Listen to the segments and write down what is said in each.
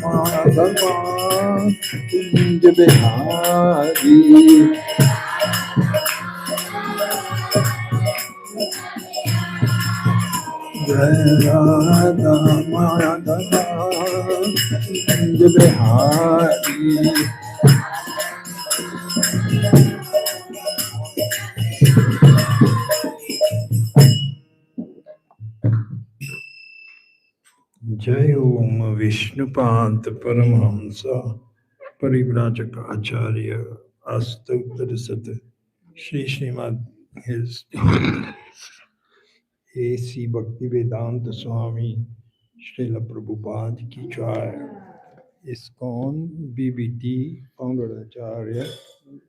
माधवा कुंज बिहारी जय राधा माधवा कुंज बिहारी जय ओम विष्णुपाद परमहंस परिव्राजक आचार्य अष्टोत्तर शत Shri Shrimad His A.C. Bhaktivedanta Swami Srila Prabhupada की जय ISKCON BBT founder Acharya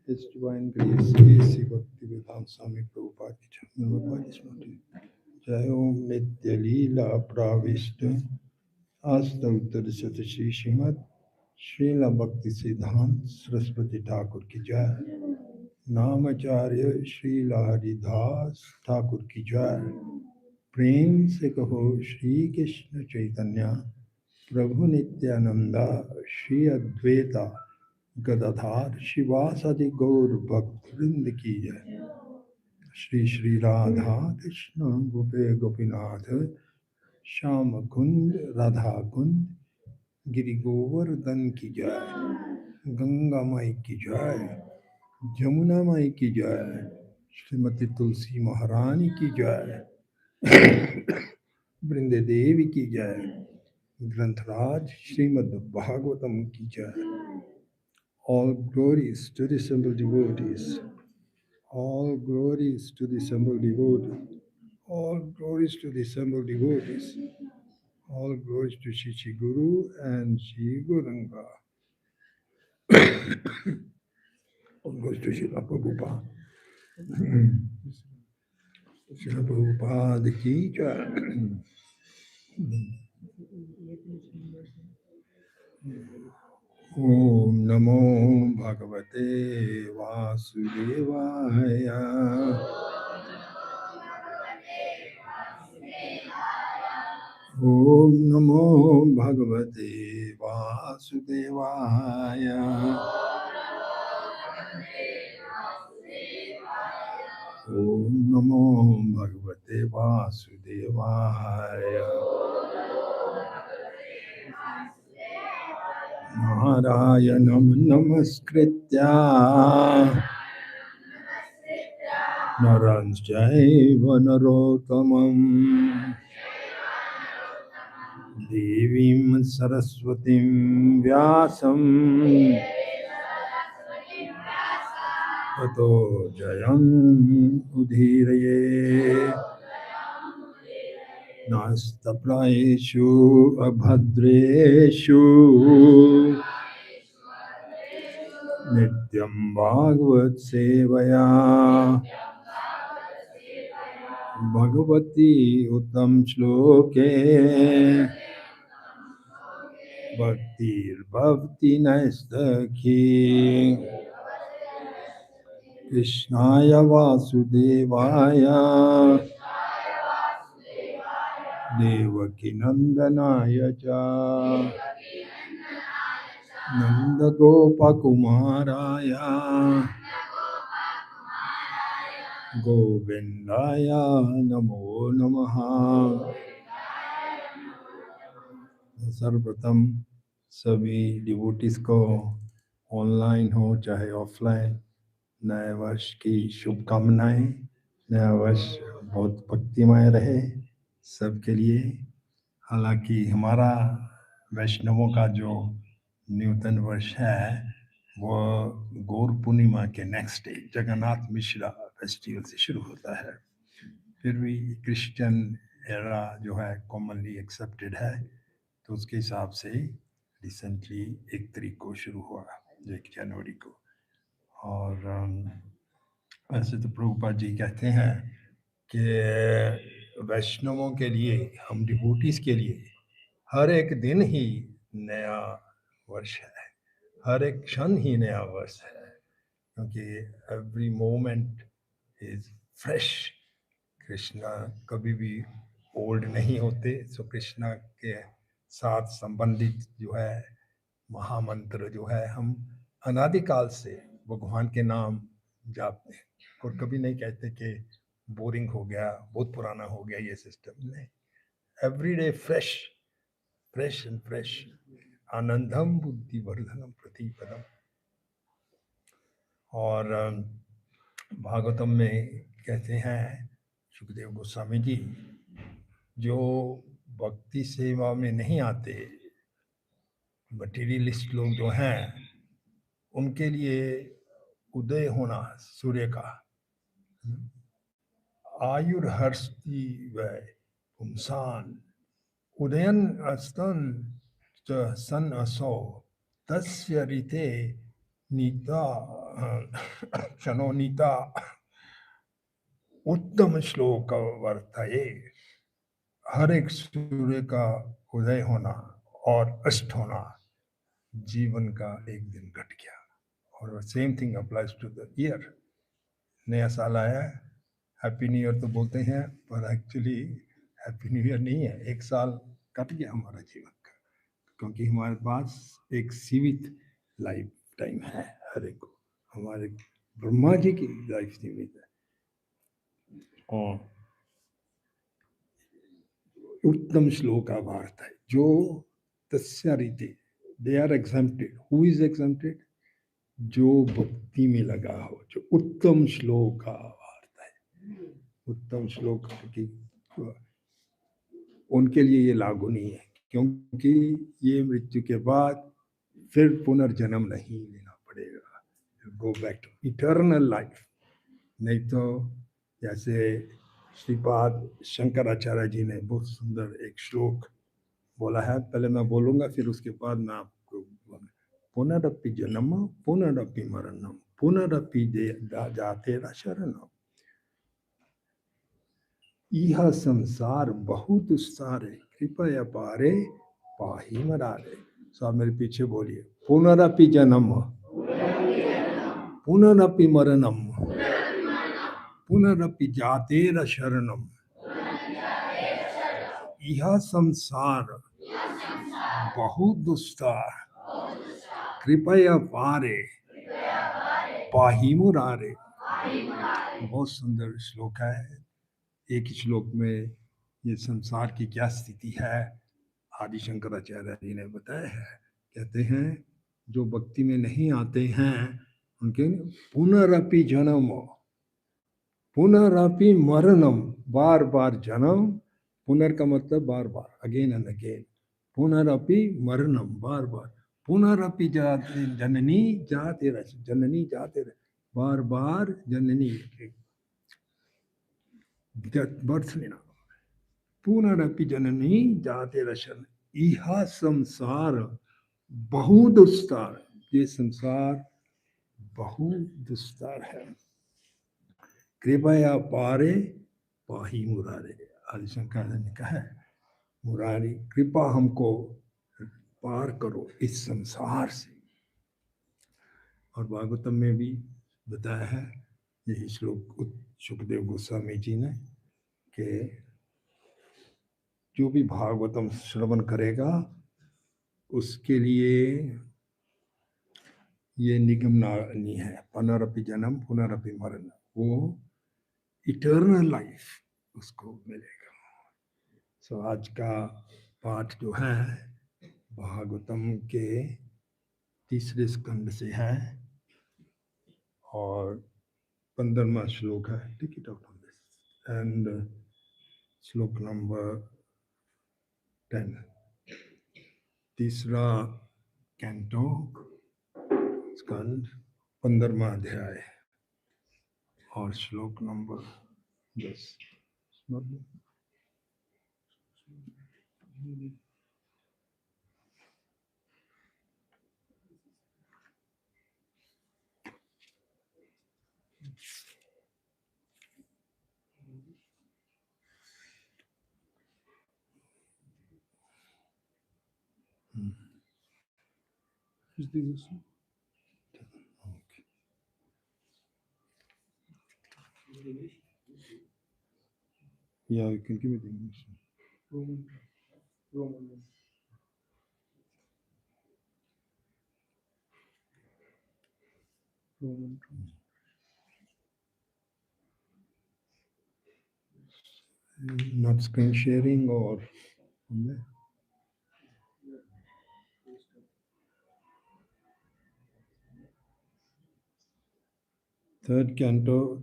His Divine Grace A.C. Bhaktivedanta Swami Prabhupada की जय जय ओम नित्य लीला प्राविष्ट अष्टोत्तर शत श्री श्रीमद श्रील भक्ति सिद्धांत सरस्वती ठाकुर की जय नामाचार्य श्रील हरिदास ठाकुर की जय प्रेम से कहो श्री कृष्ण चैतन्य प्रभु नित्यानंदा श्री अद्वैता गदाधार शिवासादि गौर भक्त वृंद की जय श्री श्री राधा कृष्ण गोपे गोपीनाथ श्याम कुंद राधा कुंद गिरि गोवर्धन की जय गंगा माई की जय जमुना माई की जय श्रीमती तुलसी महारानी की जय वृंदे देवी की जय ग्रंथराज श्रीमद् भागवतम की जय All glories to the assembled devotees. All glories to the assembled devotees. All glories to the assembled devotees. All glories to Shri Shri Guru and Shri Guranga. All glories to Srila Prabhupada. Srila Prabhupada ki jai. Om Namo Bhagavate Vasudevaya. Om Namo Bhagavate Vasudevaya. Om Namo Bhagavate Vasudevaya. Narayanam Namaskritya Naram Chaiva Narottamam Devim Saraswatim Vyasam Tato Jayam Udhiraye Nastapraeshu Abhadreshu Nityam Bhagavad Sevaya Bhagavati Uttam Shloke Bhaktir Bhavti Naistakhi Krishnaya Vasudevaya Devaki Nandanaya Cha Nanda Gopa Kumaraya Govindaya Namo Namaha. सर्वप्रथम सभी devotees को online हो चाहे offline नए वर्ष की शुभकामनाएं। नया वर्ष बहुत भक्तिमय रहे सबके लिए। हालांकि हमारा वैष्णवों का जो नूतन वर्ष है वो गौर पूर्णिमा के next day Jagannath Mishra festival से शुरू होता है। फिर भी क्रिश्चियन एरा जो है कॉमनली एक्सेप्टेड है तो उसके हिसाब से रिसेंटली 1 तारीख को शुरू हुआ 1 जनवरी को। और वैसे तो प्रभुपाद जी कहते हैं कि वैष्णवों के लिए हम डिवोटीज के लिए हर एक दिन ही नया वर्ष है, हर एक क्षण ही नया वर्ष है क्योंकि every moment is fresh. Krishna कभी भी ओल्ड नहीं होते। सो कृष्णा के साथ संबंधित जो है महामंत्र जो है हम अनादिकाल से भगवान के नाम जापते हैं, और कभी नहीं कहते कि बोरिंग हो गया, बहुत पुराना हो गया ये सिस्टम। नहीं, every day fresh, fresh and fresh. आनंदम बुद्धिवर्धनम प्रतिपदम। और भागवतम में कहते हैं सुखदेव गोस्वामी जी, जो भक्ति सेवा में नहीं आते, मटीरियलिस्ट लोग जो हैं, उनके लिए उदय होना सूर्य का, आयुर्हर्षति वै पुंसान उदयन अस्तन च सन असौ तस्य ऋते नीता क्षणो नीता उत्तम श्लोक वर्तये। हर एक सूर्य का उदय होना और अस्त होना जीवन का एक दिन घट गया। और same thing applies to the year. नया साल आया, हैप्पी न्यू ईयर तो बोलते हैं, पर एक्चुअली हैप्पी न्यू ईयर नहीं है, एक साल कट गया हमारा जीवन का, क्योंकि हमारे पास एक सीमित लाइफ टाइम है। हर एक को, हमारे ब्रह्मा जी की लाइफ सीमित है। और उत्तम श्लोक का वार्ता है, जो तस्या रीति, they are exempted. Who is exempted? जो भक्ति में लगा हो, जो उत्तम श्लोक का वार्ता है। उत्तम श्लोक की उनके लिए ये लागू नहीं है, क्योंकि ये मृत्यु के बाद फिर पुनर्जन्म नहीं लेना पड़ेगा, go back to eternal life. नहीं तो जैसे श्रीपाद शंकराचार्य जी ने बहुत सुंदर एक श्लोक बोला है, पहले मैं बोलूंगा फिर उसके बाद मैं आपको। पुनरपि जन्म पुनरपि मरणम पुनरपि जाते शरणम, यह संसार बहुत दुस्सारे कृपया पारे पाही मरारे। सब मेरे पीछे बोलिए, पुनरपि जन्म पुनरपि मरणम पुनरपि जाते शरणम, यह संसार बहुत दुस्सार कृपया पारे पाही मुरारे। बहुत सुंदर श्लोक है। एक ही श्लोक में ये संसार की क्या स्थिति है आदि शंकराचार्य जी ने बताया है। कहते हैं जो भक्ति में नहीं आते हैं उनके पुनरपि जन्म पुनरपि मरणम, बार बार जन्म, पुनर का मतलब बार बार, अगेन एंड अगेन, पुनरपि मरणम, बार बार, पुनरपि जाते जननी जाते रह, जननी जाते रह, बार बार जननी बर्थ लेना, पुनरपि जननी जाते रशन। यह संसार बहुत दुस्तार, ये संसार बहुत दुस्तार है, कृपया पारे पाही मुरारे। आदिशंकर ने कहा है, मुरारी कृपा हमको पार करो इस संसार से। और भागवतम में भी बताया है यही श्लोक सुखदेव गोस्वामी जी ने, कि जो भी भागवतम श्रवण करेगा उसके लिए ये निगम नानी है, पुनरपि जन्म पुनरपि मरण, वो इटर्नल लाइफ उसको मिलेगा। सो आज का पाठ जो है भागवतम के तीसरे स्कंद से है और 15वां श्लोक है। Take it out on this and श्लोक नंबर 10, तीसरा कैंटो स्कंद 15वां अध्याय और श्लोक number 10। Is this one? Okay. Yeah, you can give me the English. Roman. Not screen sharing or third canto,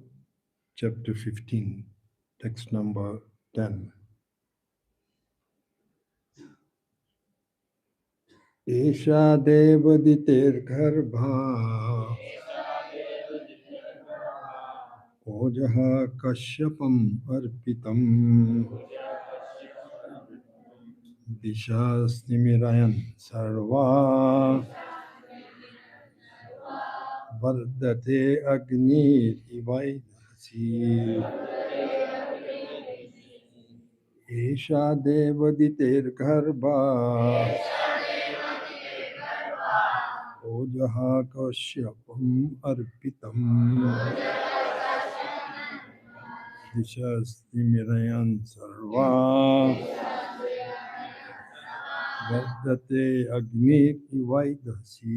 chapter 15, text number 10. एषा देवदितेर्गर्भा ओजः कश्यपम् अर्पितम् दिशास्निमिरयन् सर्वा वर्धते अग्निरिवैदसी एषा देवदितेर्गर्भा ओजः कश्यपम् अर्पितम् दिशास्निमिरयन् सर्वा वर्धते अग्निरिवैदसी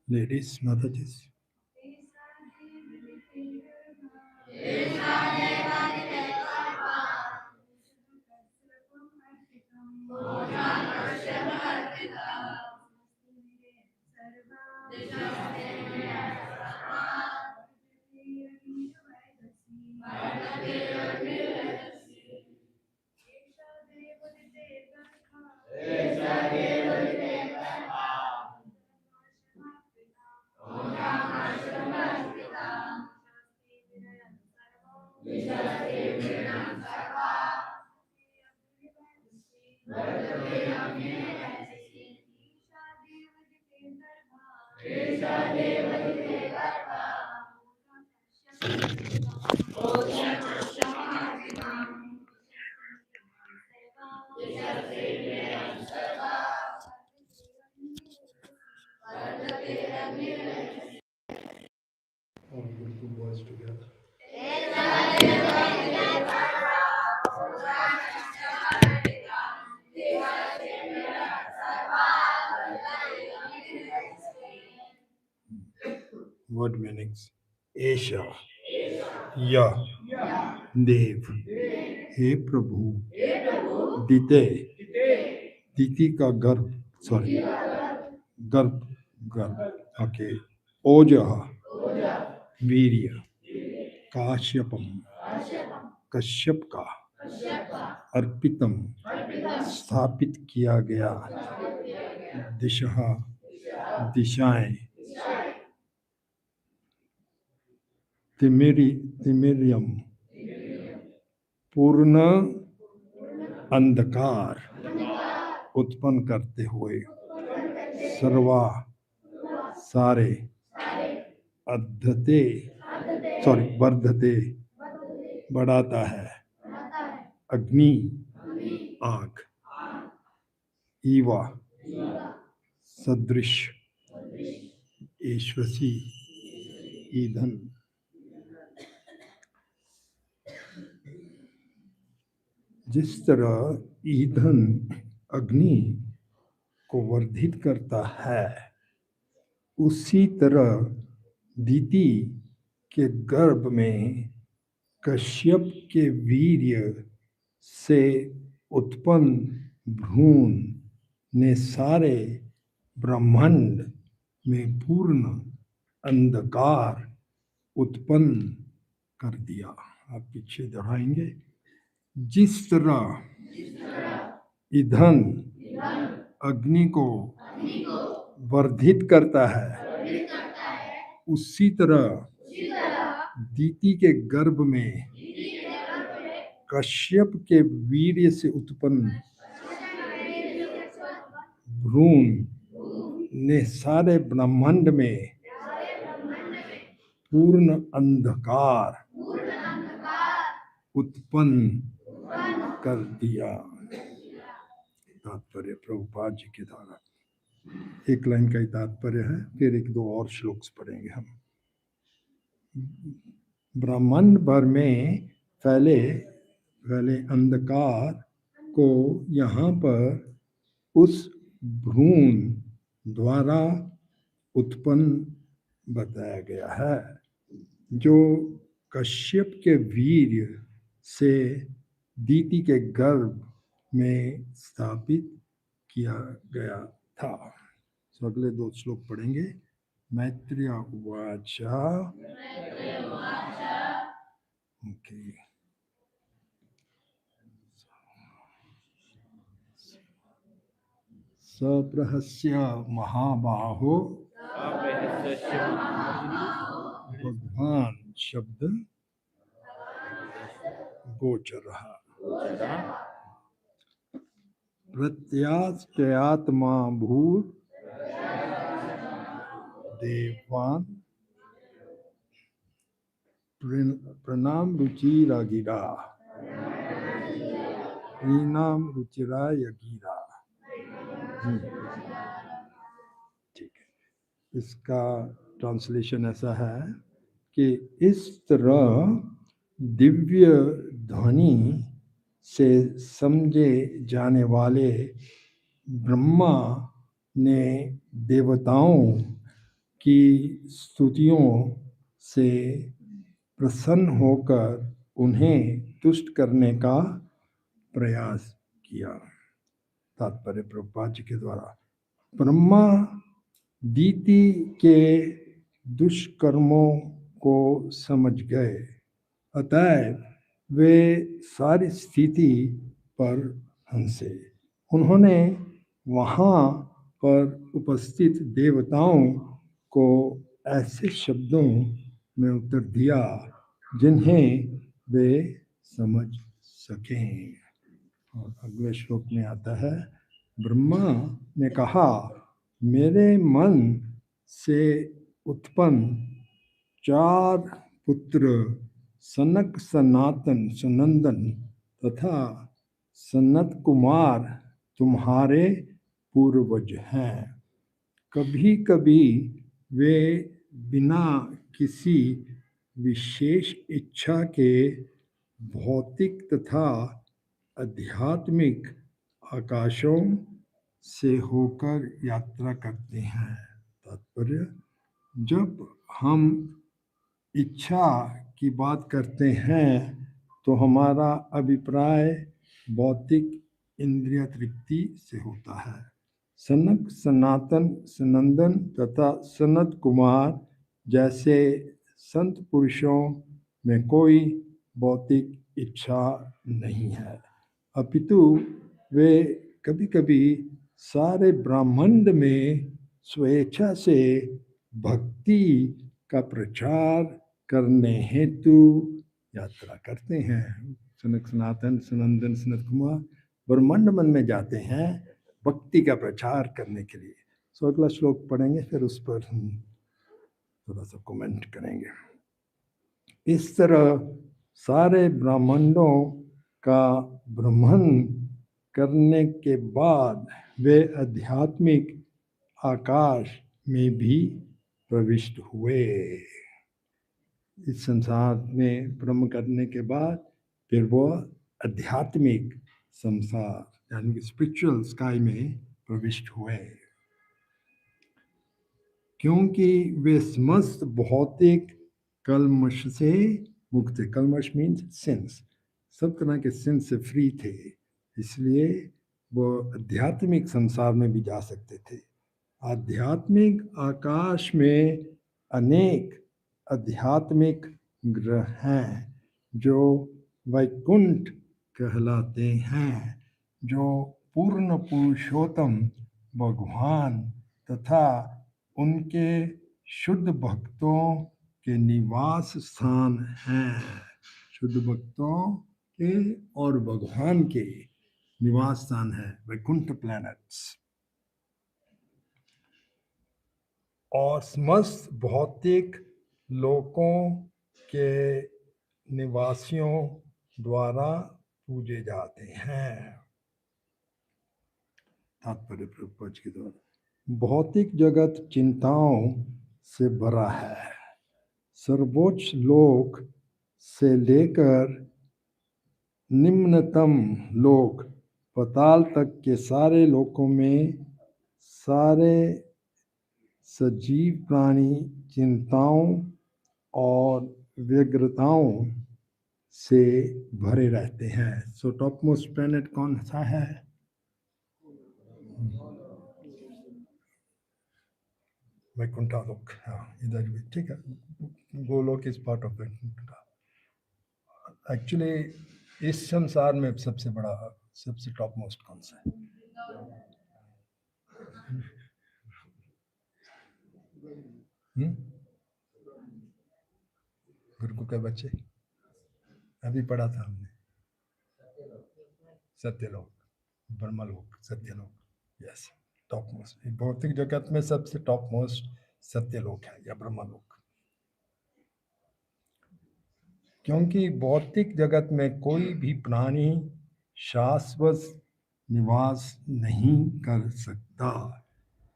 Ladies, Mataji's. All good two boys together. Word meanings. Esha, या देव, हे प्रभु, दिते, दिति का गर्भ, सॉरी, गर्भ, गर्भ, ओके, ओजः, वीर्य, काश्यपम, कश्यप का, अर्पितम, स्थापित किया गया, दिशः, दिशाएं, तिमिरियम, पूर्ण अंधकार उत्पन्न करते हुए, सर्वा, सारे, अद्धते, सॉरी, वर्धते, बढ़ाता है, अग्नि, आग, ईवा, सदृश, ईश्वसी, ईंधन. जिस तरह ईंधन अग्नि को वर्धित करता है, उसी तरह दीति के गर्भ में कश्यप के वीर्य से उत्पन्न भ्रूण ने सारे ब्रह्मांड में पूर्ण अंधकार उत्पन्न कर दिया। आप पीछे दोहराएंगे। जिस तरह ईंधन अग्नि को वर्धित करता है, उसी तरह दीति के गर्भ में कश्यप के वीर्य से उत्पन्न भ्रूण ने सारे ब्रह्मांड में पूर्ण अंधकार उत्पन्न कर दिया। तात्पर्य प्रभुपाद जी के द्वारा। एक लाइन का ही तात्पर्य है, फिर एक दो और श्लोक पढ़ेंगे हम। ब्रह्मांड भर में फैले अंधकार को यहाँ पर उस भ्रूण द्वारा उत्पन्न बताया गया है, जो कश्यप के वीर्य से दीति के गर्भ में स्थापित किया गया था। तो अगले दो श्लोक पढ़ेंगे। मैत्रेय उवाच। ओके। सप्रहस्य महाबाहो भगवान शब्द गोचरः प्रत्यास्त्यात्मा भूर देवान प्रणाम रुचिरा गिरा रीनाम रुचिरा यगिरा। ठीक है, इसका ट्रांसलेशन ऐसा है कि इस तरह दिव्य ध्वनि से समझे जाने वाले ब्रह्मा ने देवताओं की स्तुतियों से प्रसन्न होकर उन्हें तुष्ट करने का प्रयास किया। तात्पर्य प्रभुपाद जी के द्वारा। ब्रह्मा दीति के दुष्कर्मों को समझ गए, अतएव वे सारी स्थिति पर हंसे। उन्होंने वहाँ पर उपस्थित देवताओं को ऐसे शब्दों में उत्तर दिया जिन्हें वे समझ सकें। और अगले श्लोक में आता है, ब्रह्मा ने कहा, मेरे मन से उत्पन्न 4 पुत्र सनक, सनातन, सनंदन तथा सनत कुमार तुम्हारे पूर्वज हैं। कभी कभी वे बिना किसी विशेष इच्छा के भौतिक तथा आध्यात्मिक आकाशों से होकर यात्रा करते हैं। तात्पर्य, जब हम इच्छा की बात करते हैं तो हमारा अभिप्राय भौतिक इंद्रिय तृप्ति से होता है। सनक, सनातन, सनंदन तथा सनत कुमार जैसे संत पुरुषों में कोई भौतिक इच्छा नहीं है, अपितु वे कभी कभी सारे ब्रह्मांड में स्वेच्छा से भक्ति का प्रचार करने हेतु यात्रा करते हैं। सनक, सनातन, सनंदन, सनत कुमार ब्रह्मांड मन में जाते हैं भक्ति का प्रचार करने के लिए। सो अगला श्लोक पढ़ेंगे, फिर उस पर हम थोड़ा सा कमेंट करेंगे। इस तरह सारे ब्रह्मांडों का भ्रमण करने के बाद वे आध्यात्मिक आकाश में भी प्रविष्ट हुए। इस संसार में भ्रमण करने के बाद फिर वो आध्यात्मिक संसार यानी कि स्पिरिचुअल स्काई में प्रविष्ट हुए, क्योंकि वे समस्त भौतिक कलमश से मुक्त थे। कलमश मीन्स सिंस, सब तरह के सिंस से फ्री थे, इसलिए वो आध्यात्मिक संसार में भी जा सकते थे। आध्यात्मिक आकाश में अनेक आध्यात्मिक ग्रह हैं जो वैकुंठ कहलाते हैं, जो पूर्ण पुरुषोत्तम भगवान तथा उनके शुद्ध भक्तों के निवास स्थान हैं। शुद्ध भक्तों के और भगवान के निवास स्थान है वैकुंठ प्लैनेट्स। और समस्त भौतिक लोकों के निवासियों द्वारा पूजे जाते हैं। तात्पर्य प्रपंच के द्वारा भौतिक जगत चिंताओं से भरा है। सर्वोच्च लोक से लेकर निम्नतम लोक पाताल तक के सारे लोकों में सारे सजीव प्राणी चिंताओं और व्यग्रताओं से भरे रहते हैं। सो टॉप मोस्ट प्लैनेट कौन सा है? वैकुंठा लोक। हाँ, इधर भी ठीक है। Golok is part of Vaikuntha. Actually इस संसार में सबसे बड़ा, सबसे टॉप मोस्ट कौन सा है? गुरु को क्या बच्चे अभी पढ़ा था हमने, सत्यलोक, ब्रह्मलोक, सत्यलोक। यस, टॉप मोस्ट भौतिक जगत में सबसे टॉप मोस्ट सत्यलोक है या ब्रह्मलोक। क्योंकि भौतिक जगत में कोई भी प्राणी शाश्वत निवास नहीं कर सकता,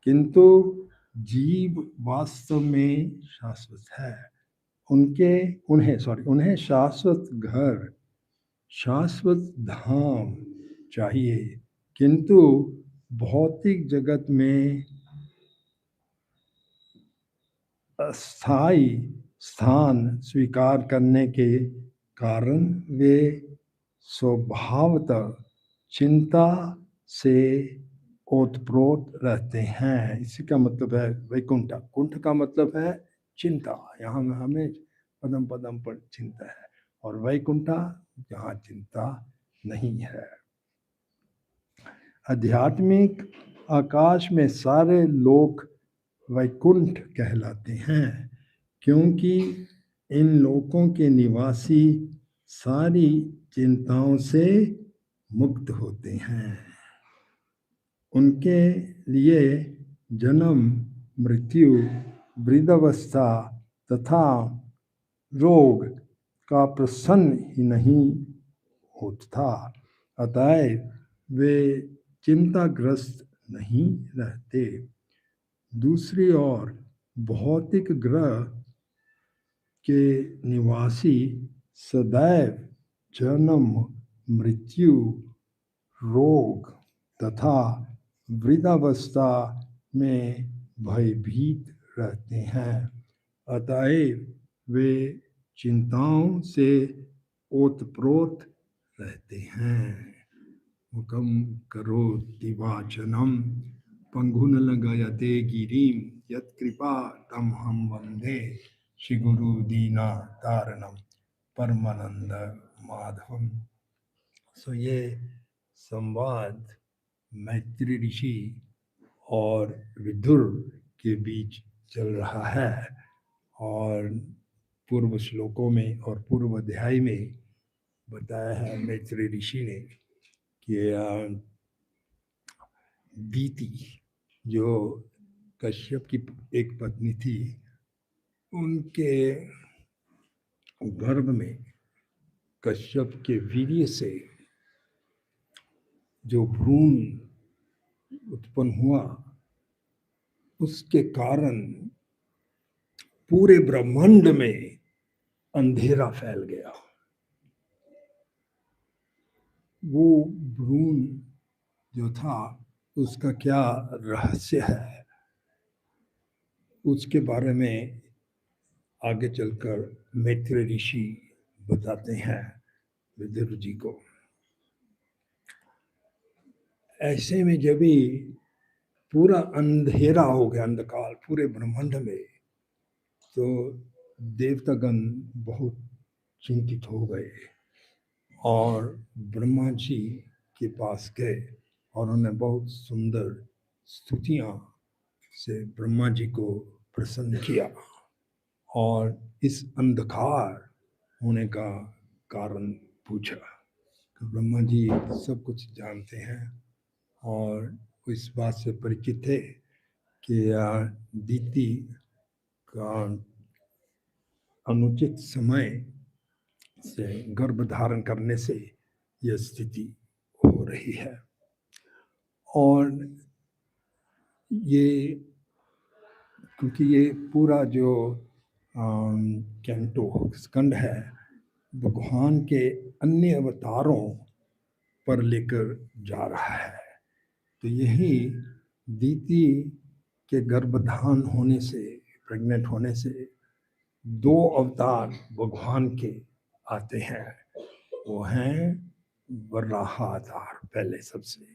किंतु जीव वास्तव में शाश्वत है। उन्हें शाश्वत घर, शाश्वत धाम चाहिए, किंतु भौतिक जगत में अस्थायी स्थान स्वीकार करने के कारण वे स्वभावतः चिंता से ओतप्रोत रहते हैं। इसी का मतलब है वैकुंठ। कुंठ का मतलब है चिंता, यहाँ हमें पदम पदम पर चिंता है, और वैकुंठा यहाँ चिंता नहीं है। आध्यात्मिक आकाश में सारे लोक वैकुंठ कहलाते हैं, क्योंकि इन लोकों के निवासी सारी चिंताओं से मुक्त होते हैं। उनके लिए जन्म, मृत्यु, वृद्धावस्था तथा रोग का प्रश्न ही नहीं होता। अतएव वे चिंताग्रस्त नहीं रहते। दूसरी ओर भौतिक ग्रह के निवासी सदैव जन्म, मृत्यु, रोग तथा वृद्धावस्था में भयभीत रहते हैं। अतएव वे चिंताओं से ओतप्रोत रहते हैं। मुखम करोति वाचनम पंगुनलगयते गिरिम यत्कृपा तमहं वंदे श्री गुरु दीना तारणम परमानंद माधवम। सो ये संवाद मैत्री ऋषि और विदुर के बीच चल रहा है, और पूर्व श्लोकों में और पूर्व अध्याय में बताया है मैत्री ऋषि ने कि दीति जो कश्यप की एक पत्नी थी, उनके गर्भ में कश्यप के वीर्य से जो भ्रूण उत्पन्न हुआ, उसके कारण पूरे ब्रह्मांड में अंधेरा फैल गया। वो भ्रूण जो था उसका क्या रहस्य है, उसके बारे में आगे चलकर मैत्रेय ऋषि बताते हैं विदुर जी को। ऐसे में जब भी पूरा अंधेरा हो गया, अंधकार पूरे ब्रह्मांड में, तो देवतागण बहुत चिंतित हो गए और ब्रह्मा जी के पास गए और उन्हें बहुत सुंदर स्तुतियां से ब्रह्मा जी को प्रसन्न किया और इस अंधकार होने का कारण पूछा। तो ब्रह्मा जी सब कुछ जानते हैं और इस बात से परिचित थे कि दीति का अनुचित समय से गर्भ धारण करने से यह स्थिति हो रही है। और ये क्योंकि ये पूरा जो कैंटो स्कंद है भगवान के अन्य अवतारों पर लेकर जा रहा है। तो यही दीति के गर्भधान होने से, प्रेग्नेंट होने से 2 अवतार भगवान के आते हैं। वो हैं वराह अवतार पहले सबसे,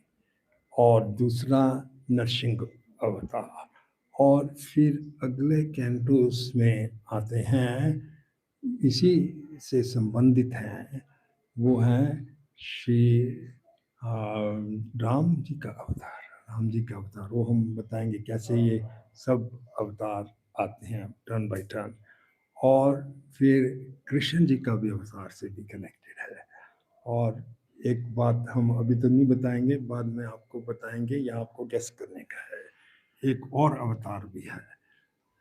और दूसरा नरसिंह अवतार, और फिर अगले कैंटोस में आते हैं इसी से संबंधित हैं, वो हैं श्री राम जी का अवतार। राम जी का अवतार वो हम बताएंगे कैसे ये सब अवतार आते हैं टर्न बाय टर्न। और फिर कृष्ण जी का भी अवतार से भी कनेक्टेड है। और एक बात हम अभी तो नहीं बताएंगे, बाद में आपको बताएंगे या आपको गेस करने का है, एक और अवतार भी है।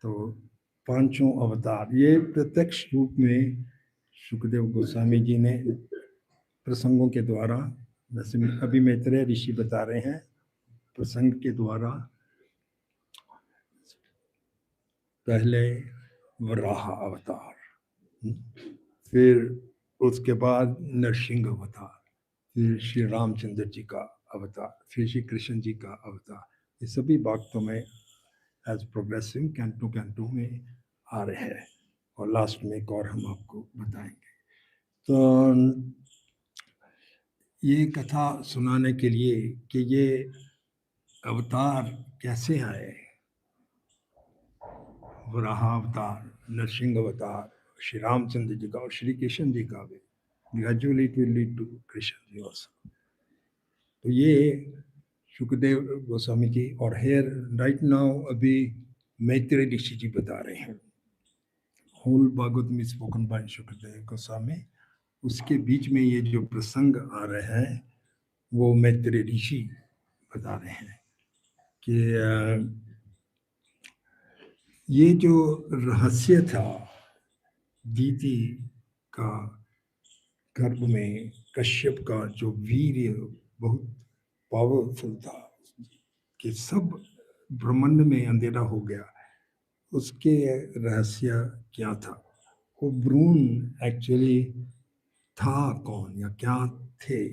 तो 5 अवतार ये प्रत्यक्ष रूप में सुखदेव गोस्वामी जी ने प्रसंगों के द्वारा, जैसे अभी मैत्रेय ऋषि बता रहे हैं, प्रसंग के द्वारा पहले वराह अवतार, फिर उसके बाद नरसिंह अवतार, फिर श्री रामचंद्र जी का अवतार, फिर श्री कृष्ण जी का अवतार। ये सभी भक्तों में एज प्रोग्रेसिव कैंटो में आ रहे हैं और लास्ट में एक और हम आपको बताएंगे। तो ये कथा सुनाने के लिए कि ये अवतार कैसे आए, वराह अवतार, नरसिंह अवतार, श्री रामचंद्र जी का और श्री कृष्ण जी का भी, gradually it will lead to Krishna ji also. तो ये सुखदेव गोस्वामी जी और हेयर राइट नाउ अभी मैत्रेय ऋषि जी बता रहे हैं होल भागवत में स्पोकन बाय सुखदेव गोस्वामी। उसके बीच में ये जो प्रसंग आ रहे हैं वो मैत्रेय ऋषि बता रहे हैं कि ये जो रहस्य था दीति का गर्भ में कश्यप का जो वीर्य बहुत पावरफुल था कि सब ब्रह्मांड में अंधेरा हो गया, उसके रहस्य क्या था, वो भ्रूण एक्चुअली था कौन या क्या थे।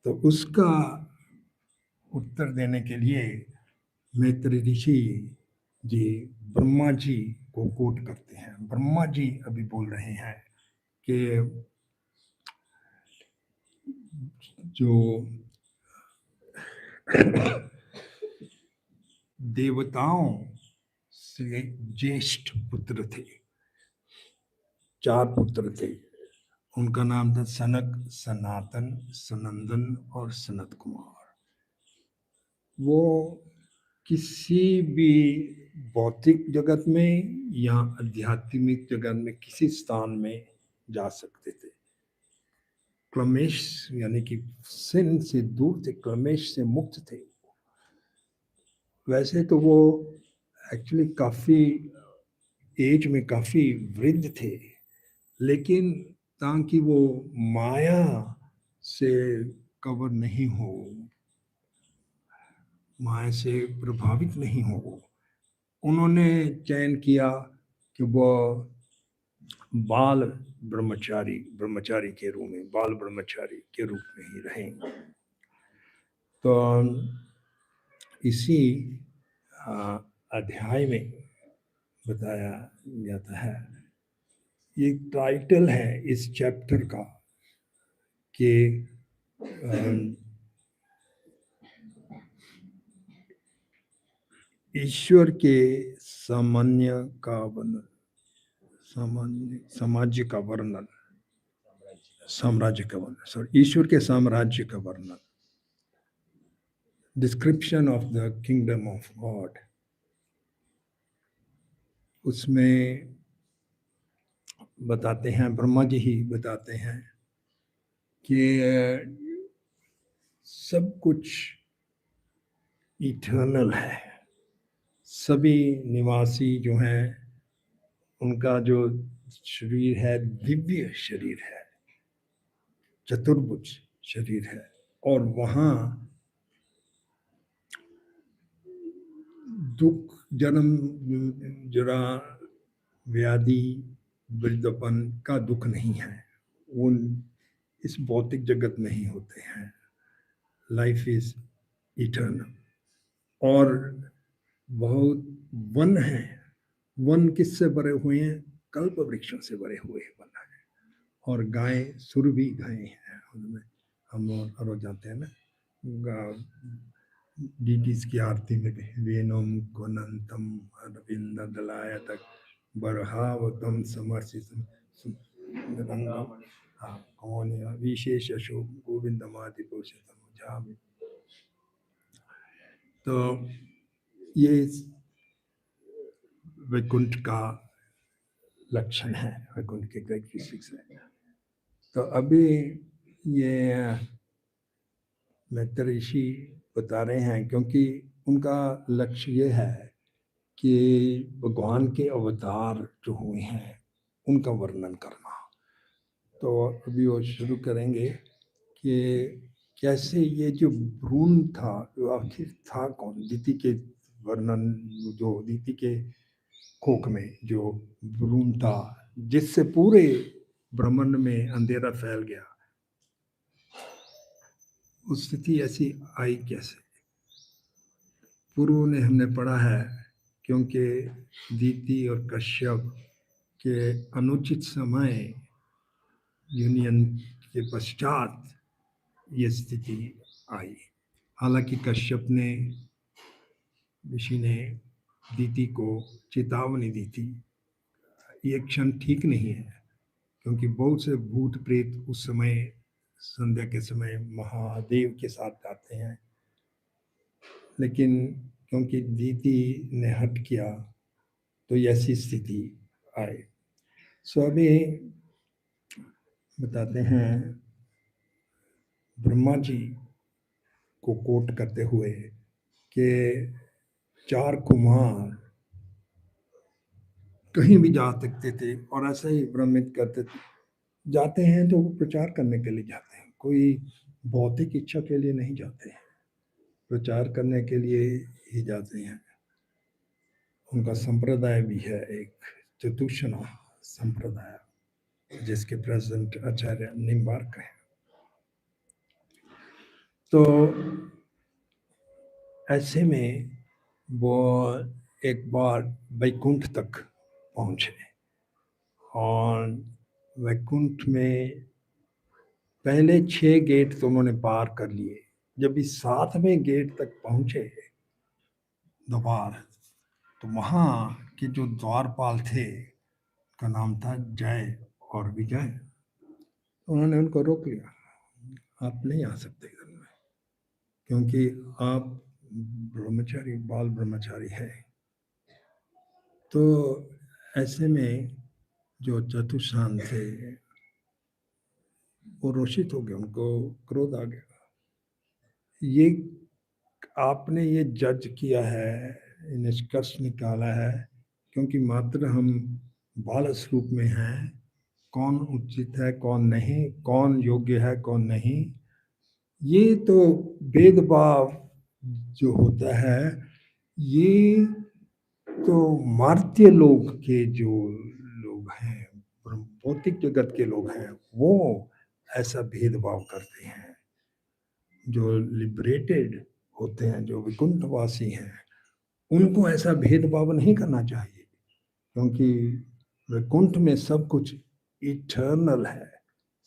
तो उसका उत्तर देने के लिए मैत्रेय ऋषि जी ब्रह्मा जी को कोट करते हैं। ब्रह्मा जी अभी बोल रहे हैं कि जो देवताओं से ज्येष्ठ पुत्र थे, 4 पुत्र थे, उनका नाम था सनक, सनातन, सनंदन और सनत कुमार। वो किसी भी भौतिक जगत में या आध्यात्मिक जगत में किसी स्थान में जा सकते थे। क्लेश यानी कि सिन से दूर थे, क्लेश से मुक्त थे। वैसे तो वो एक्चुअली काफ़ी एज में काफ़ी वृद्ध थे, लेकिन ताकि वो माया से कवर नहीं हो, माया से प्रभावित नहीं हो, उन्होंने चयन किया कि वो बाल ब्रह्मचारी के रूप में, बाल ब्रह्मचारी के रूप में ही रहेंगे। तो इसी अध्याय में बताया जाता है, ये टाइटल है इस चैप्टर का कि ईश्वर के सामान्य का वर्णन, साम्राज्य का वर्णन, ईश्वर के साम्राज्य का वर्णन, description of the kingdom of God. उसमें बताते हैं, ब्रह्मा जी ही बताते हैं कि सब कुछ इटर्नल है। सभी निवासी जो हैं उनका जो शरीर है दिव्य शरीर है, चतुर्भुज शरीर है, और वहाँ दुख, जन्म, जरा, व्याधि, वृद्धपन का दुख नहीं है। उन इस भौतिक जगत में ही होते हैं। Life is eternal. और बहुत वन है। वन किससे भरे हुए हैं? कल्प वृक्षों से भरे हुए वन है। और गाय, सुरभि गाय है उनमें। हम रोज जाते हैं ना डीटीज की आरती में भी, वेणुम कोनंतम अरविंद दलाय तक बरहावतम समर्शितम रंगम, हाँ, कौन विशेष अशोक गोविंदमादि पुरुषोत्तम जामि। तो ये वैकुंठ का लक्षण है, वैकुंठ के कैरेक्टरिस्टिक्स है। तो अभी ये मैत्र ऋषि बता रहे हैं, क्योंकि उनका लक्ष्य ये है कि भगवान के अवतार जो हुए हैं उनका वर्णन करना। तो अभी वो शुरू करेंगे कि कैसे ये जो भ्रूण था, आखिर था कौन? दीति के वर्णन, जो दीति के कोख में जो भ्रूण था जिससे पूरे ब्रह्मांड में अंधेरा फैल गया, उस स्थिति ऐसी आई कैसे? पूर्व ने हमने पढ़ा है, क्योंकि दीति और कश्यप के अनुचित समय यूनियन के पश्चात ये स्थिति आई। हालांकि कश्यप ने, ऋषि ने दीति को चेतावनी दी थी, ये क्षण ठीक नहीं है, क्योंकि बहुत से भूत प्रेत उस समय संध्या के समय महादेव के साथ जाते हैं। लेकिन क्योंकि दीति ने हट किया तो ऐसी स्थिति आई। सो अभी बताते हैं, ब्रह्मा जी को कोट करते हुए कि 4 कुमार कहीं भी जा सकते थे और ऐसे ही भ्रमित करते थे। जाते हैं तो वो प्रचार करने के लिए जाते हैं, कोई भौतिक इच्छा के लिए नहीं जाते हैं, प्रचार करने के लिए ही जाते हैं। उनका संप्रदाय भी है एक चतुषना संप्रदाय, जिसके प्रेसिडेंट आचार्य निम्बार्क हैं। तो ऐसे में वो एक बार वैकुंठ तक पहुंचे, और वैकुंठ में पहले 6 गेट तो उन्होंने पार कर लिए। जब इस 7वें गेट तक पहुंचे द्वार, तो वहाँ के जो द्वारपाल थे, का नाम था जय और विजय, उन्होंने उनको रोक लिया, आप नहीं आ सकते घर में, क्योंकि आप ब्रह्मचारी, बाल ब्रह्मचारी है। तो ऐसे में जो चतुष्षान थे वो रोषित हो गए, उनको क्रोध आ गया। ये आपने ये जज किया है, निष्कर्ष निकाला है, क्योंकि मात्र हम बाल स्वरूप में हैं, कौन उचित है कौन नहीं, कौन योग्य है कौन नहीं, ये तो भेदभाव जो होता है, ये तो मार्त्य लोग के जो लोग हैं, भौतिक जगत के लोग हैं वो ऐसा भेदभाव करते हैं। जो लिबरेटेड होते हैं, जो विकुंठवासी हैं, उनको ऐसा भेदभाव नहीं करना चाहिए, क्योंकि वैकुंठ में सब कुछ इटर्नल है,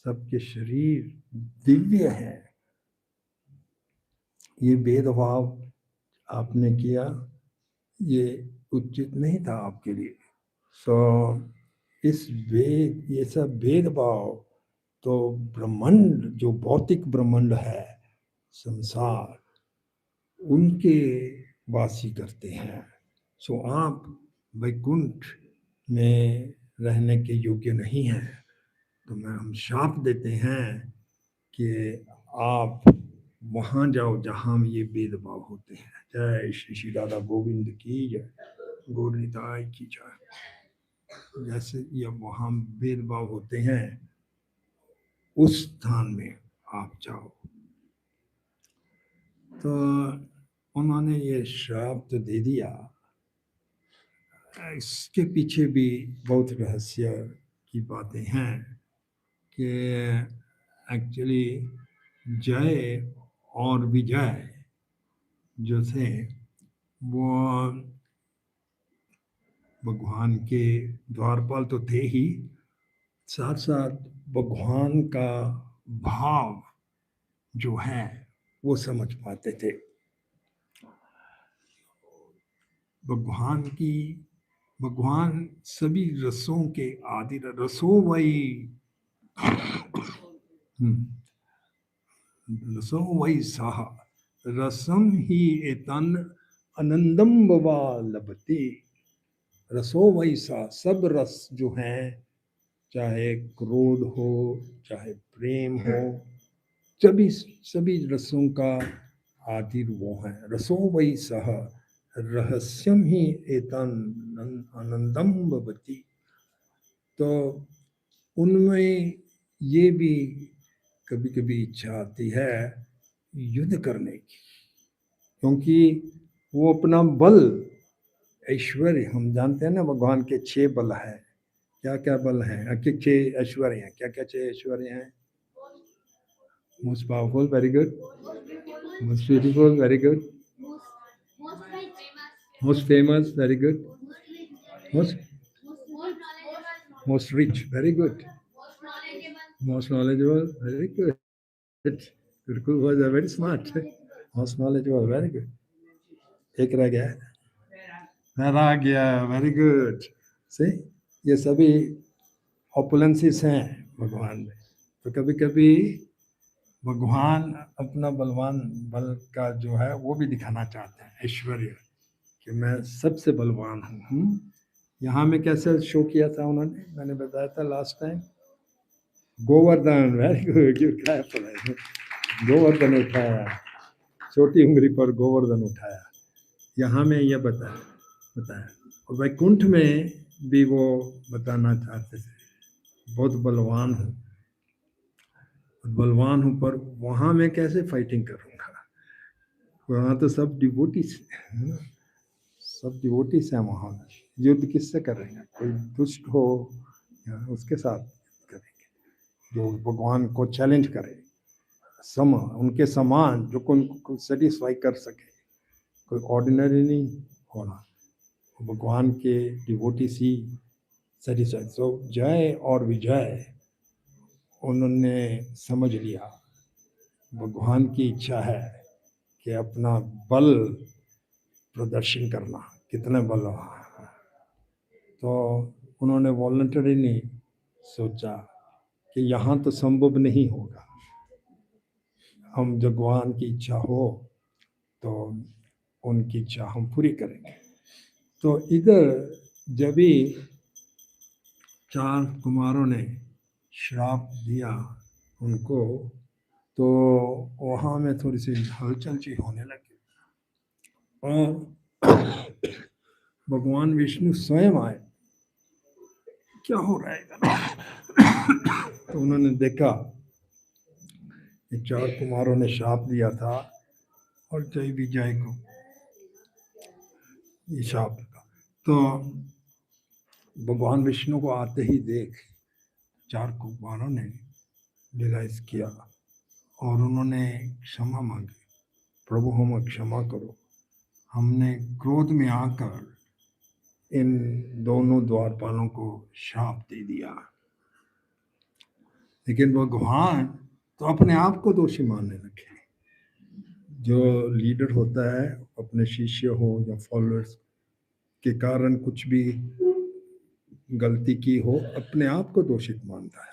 सबके शरीर दिव्य हैं। ये भेदभाव आपने किया, ये उचित नहीं था आपके लिए। ये सब भेदभाव तो ब्रह्मांड, जो भौतिक ब्रह्मांड है, संसार, उनके वासी करते हैं। आप वैकुंठ में रहने के योग्य नहीं हैं। तो हम शाप देते हैं कि आप वहाँ जाओ जहाँ ये भेदभाव होते हैं। जय श्री श्री राधा गोविंद की जय, गौर निताई की जय। जैसे ये वहाँ भेदभाव होते हैं, उस स्थान में आप जाओ। तो उन्होंने ये श्राप तो दे दिया, इसके पीछे भी बहुत रहस्य की बातें हैं कि एक्चुअली जय और विजय जो थे वो भगवान के द्वारपाल तो थे ही, साथ साथ भगवान का भाव जो है वो समझ पाते थे। भगवान सभी रसों के आदि, रसो वही रसो वही साह रसम ही एतन आनंदम बवा लभते। रसो वही सा, सब रस जो हैं, चाहे क्रोध हो चाहे प्रेम हो, सभी रसों का आदि वो है। रसो वही सह रहस्यम ही एतन आनंदम भवति। तो उनमें ये भी कभी कभी इच्छा आती है युद्ध करने की, क्योंकि वो अपना बल, ऐश्वर्य, हम जानते हैं ना भगवान के 6 बल है। क्या क्या बल हैं? 6 ऐश्वर्य हैं। क्या क्या 6 ऐश्वर्य हैं? Most powerful, very good. Most beautiful, very good. Most famous, very good. Most rich, very good. Most knowledgeable, very good. Gurukul was very smart. Most knowledgeable, very good. एक रह गया, वैराग्य, वेरी गुड। से ये सभी ऑपुलेंसेस हैं भगवान में। तो कभी कभी भगवान अपना बलवान बल का जो है वो भी दिखाना चाहते हैं, ऐश्वर्य, कि मैं सबसे बलवान हूँ। यहाँ में कैसे शो किया था उन्होंने, मैंने बताया था last time, Govardhan, very good. Govardhan उठाया, छोटी उंगली पर गोवर्धन उठाया। यहाँ में यह बताया। और वैकुंठ में भी वो बताना चाहते थे, बहुत बलवान हूँ, पर वहाँ मैं कैसे फाइटिंग करूँगा? वहाँ तो सब डिवोटीज हैं, सब डिवोटीज हैं वहाँ। युद्ध किससे करेंगे? कोई दुष्ट हो या उसके साथ करेंगे, जो भगवान को चैलेंज करे, उनके समान, जो उनको सेटिस्फाई कर सके। कोई ऑर्डिनरी नहीं होना, भगवान के डिवोटीज ही सेटिस्फाई। तो जय और विजय उन्होंने समझ लिया, भगवान की इच्छा है कि अपना बल प्रदर्शन करना, कितना बल। तो उन्होंने वॉलंटरीली सोचा कि यहाँ तो संभव नहीं होगा, हम भगवान की इच्छा हो तो उनकी इच्छा हम पूरी करेंगे। तो इधर जब भी 4 कुमारों ने श्राप दिया उनको, तो वहाँ में थोड़ी सी हलचल सी होने लगी और भगवान विष्णु स्वयं आए, क्या हो रहा है? तो उन्होंने देखा कि 4 कुमारों ने श्राप दिया था और जय विजय को ये श्राप था। तो भगवान विष्णु को आते ही देख 4 कुमारों ने रियलाइज किया और उन्होंने क्षमा मांगी, प्रभु हमें क्षमा करो, हमने क्रोध में आकर इन दोनों द्वारपालों को शाप दे दिया। लेकिन भगवान तो अपने आप को दोषी मानने लगे। जो लीडर होता है अपने शिष्य हो या फॉलोअर्स के कारण कुछ भी गलती की हो, अपने आप को दोषित मानता है।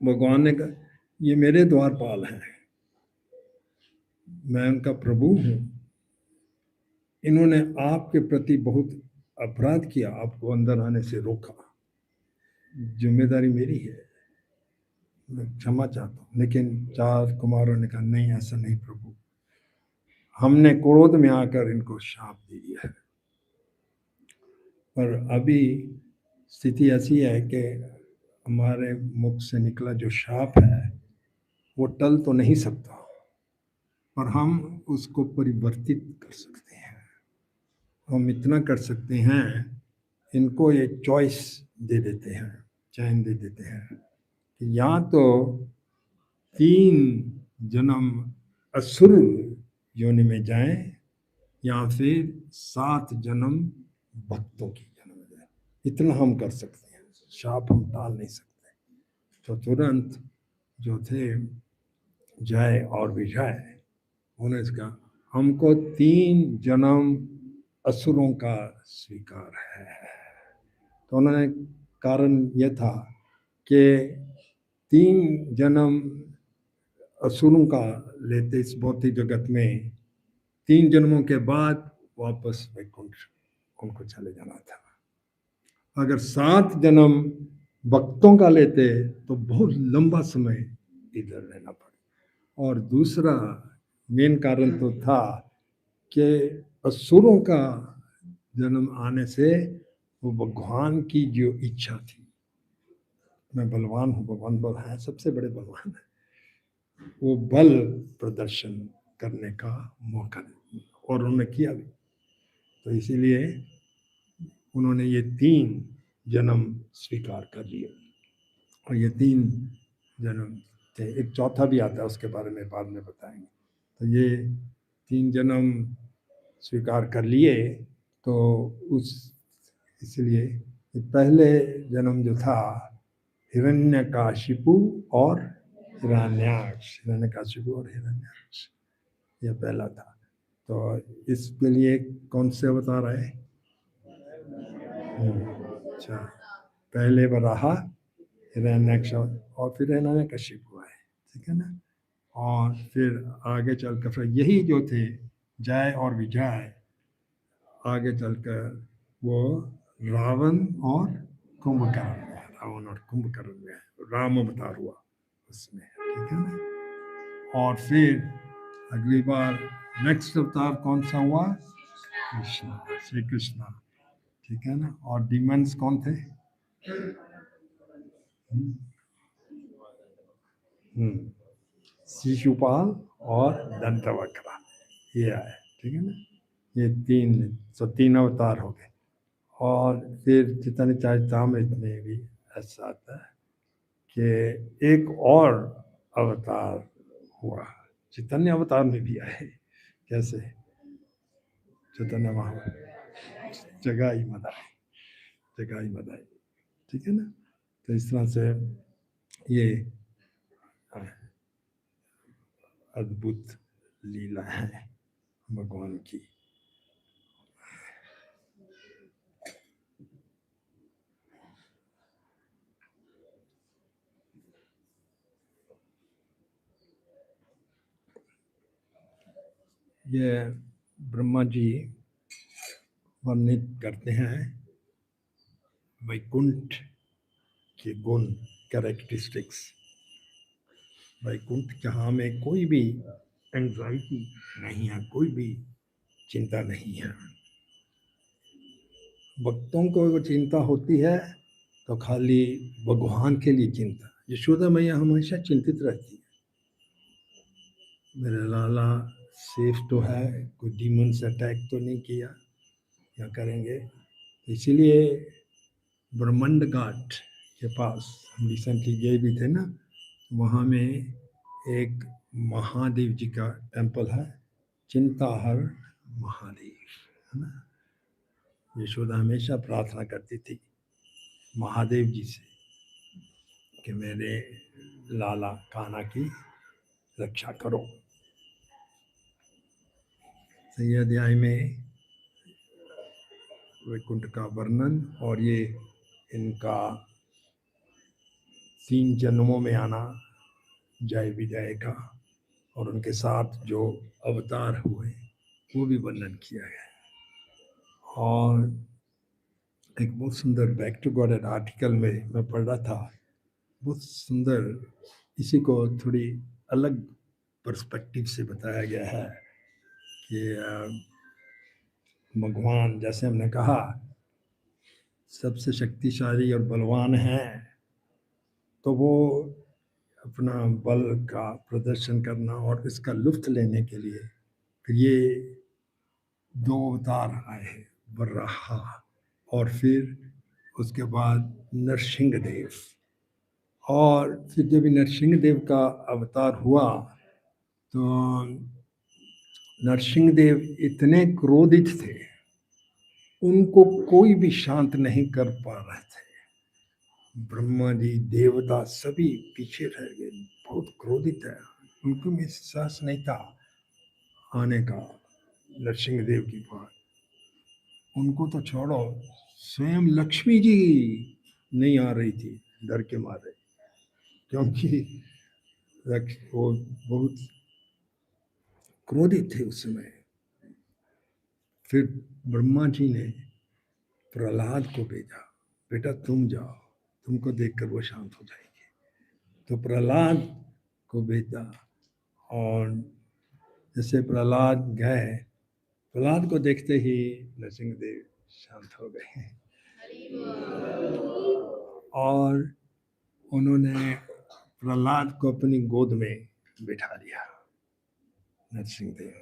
भगवान ने कहा ये मेरे द्वारपाल हैं, मैं उनका प्रभु हूं, इन्होंने आपके प्रति बहुत अपराध किया, आपको अंदर आने से रोका, जिम्मेदारी मेरी है, मैं क्षमा चाहता हूं। लेकिन 4 कुमारों ने कहा नहीं, ऐसा नहीं प्रभु, हमने क्रोध में आकर इनको शाप दे दिया है। पर अभी स्थिति ऐसी है कि हमारे मुख से निकला जो शाप है वो टल तो नहीं सकता, पर हम उसको परिवर्तित कर सकते हैं। हम इतना कर सकते हैं, इनको ये चॉइस दे देते हैं, चयन दे देते हैं कि या तो 3 जन्म असुर योनि में जाएं या फिर 7 जन्म भक्तों की जन्म में जाएं। इतना हम कर सकते हैं, शाप हम टाल नहीं सकते। तो तुरंत जो थे जय और विजय, उन्होंने कहा हमको 3 जन्म असुरों का स्वीकार है। तो उन्होंने कारण यह था कि 3 जन्म असुरों का लेते इस भौतिक जगत में, 3 जन्मों के बाद वापस वैकुंठ उनको चले जाना था। अगर 7 जन्म भक्तों का लेते तो बहुत लंबा समय इधर रहना पड़े। और दूसरा मेन कारण तो था कि असुरों का जन्म आने से वो भगवान की जो इच्छा थी, मैं बलवान हूँ, भगवान बल है, सबसे बड़े बलवान है, वो बल प्रदर्शन करने का मौका और उन्होंने किया भी। तो इसीलिए उन्होंने ये 3 जन्म स्वीकार कर लिए। और ये 3 जन्म थे, एक चौथा भी आता है, उसके बारे में बाद में बताएंगे। तो ये 3 जन्म स्वीकार कर लिए। तो इसलिए पहले जन्म जो था हिरण्यकाशिपु और हिरण्याक्ष, हिरण्यकाशिपु और हिरण्याक्ष, यह पहला था। तो इसके लिए कौन से अवतार आए? अच्छा, पहले वराहा, हिरण्याक्ष और फिर हिरण्यकशिपु आए, ठीक है ना। और फिर आगे चलकर फिर यही जो थे जय और विजय, आगे चलकर वो रावण और कुंभकर्ण में, रावण और कुंभकर्ण में राम अवतार हुआ उसमें, ठीक है ना। और फिर अगली बार नेक्स्ट अवतार कौन सा हुआ? कृष्णा, श्री कृष्णा, ठीक है ना। और डिमंस कौन थे? शिशुपाल और दंतवक्र, ये आए, ठीक है ना। ये 3 अवतार हो गए। और फिर चैतन्य चरितामृत में भी ऐसा आता है कि एक और अवतार हुआ, चैतन्य अवतार में भी आए। कैसे? चैतन्य महाप्रभु जगाई मदाई, ठीक है ना। तो इस तरह से ये अद्भुत लीला है भगवान की। ये ब्रह्मा जी वर्णित करते हैं वैकुंठ के गुण, कैरेक्टरिस्टिक्स। वैकुंठ जहाँ में कोई भी एंजाइटी नहीं है, कोई भी चिंता नहीं है। भक्तों को वो चिंता होती है तो खाली भगवान के लिए चिंता। यशोदा मैया हमेशा चिंतित रहती है, मेरा लाला सेफ तो है, कोई डीमन से अटैक तो नहीं किया या करेंगे। इसीलिए ब्रह्मांड घाट के पास हम रिसेंटली गए भी थे ना, वहाँ में एक महादेव जी का टेम्पल है, चिंताहर महादेव, है ना। यशोदा हमेशा प्रार्थना करती थी महादेव जी से कि मेरे लाला कान्हा की रक्षा करो। तो ये अध्याय में वैकुंठ का वर्णन और ये इनका 3 जन्मों में आना, जय विजय का, और उनके साथ जो अवतार हुए वो भी वर्णन किया गया। और एक बहुत सुंदर बैक टू गॉड आर्टिकल में मैं पढ़ रहा था, बहुत सुंदर, इसी को थोड़ी अलग पर्सपेक्टिव से बताया गया है कि भगवान, जैसे हमने कहा, सबसे शक्तिशाली और बलवान है, तो वो अपना बल का प्रदर्शन करना और इसका लुत्फ लेने के लिए फिर ये 2 अवतार आए हैं, वराहा और फिर उसके बाद नरसिंह देव। और फिर जब नरसिंह देव का अवतार हुआ तो नरसिंह देव इतने क्रोधित थे, उनको कोई भी शांत नहीं कर पा रहे थे। ब्रह्मा जी, देवता सभी पीछे रह गए, बहुत क्रोधित है, उनको में साहस नहीं था आने का नरसिंह देव की पास। उनको तो छोड़ो, स्वयं लक्ष्मी जी नहीं आ रही थी डर के मारे, क्योंकि वो बहुत क्रोधित थे उस समय। फिर ब्रह्मा जी ने प्रहलाद को भेजा, बेटा तुम जाओ, तुमको देखकर वो शांत हो जाएगी। तो प्रहलाद को भेजा, और जैसे प्रहलाद गए, प्रहलाद को देखते ही नरसिंह देव शांत हो गए और उन्होंने प्रहलाद को अपनी गोद में बिठा लिया। नरसिंह देव,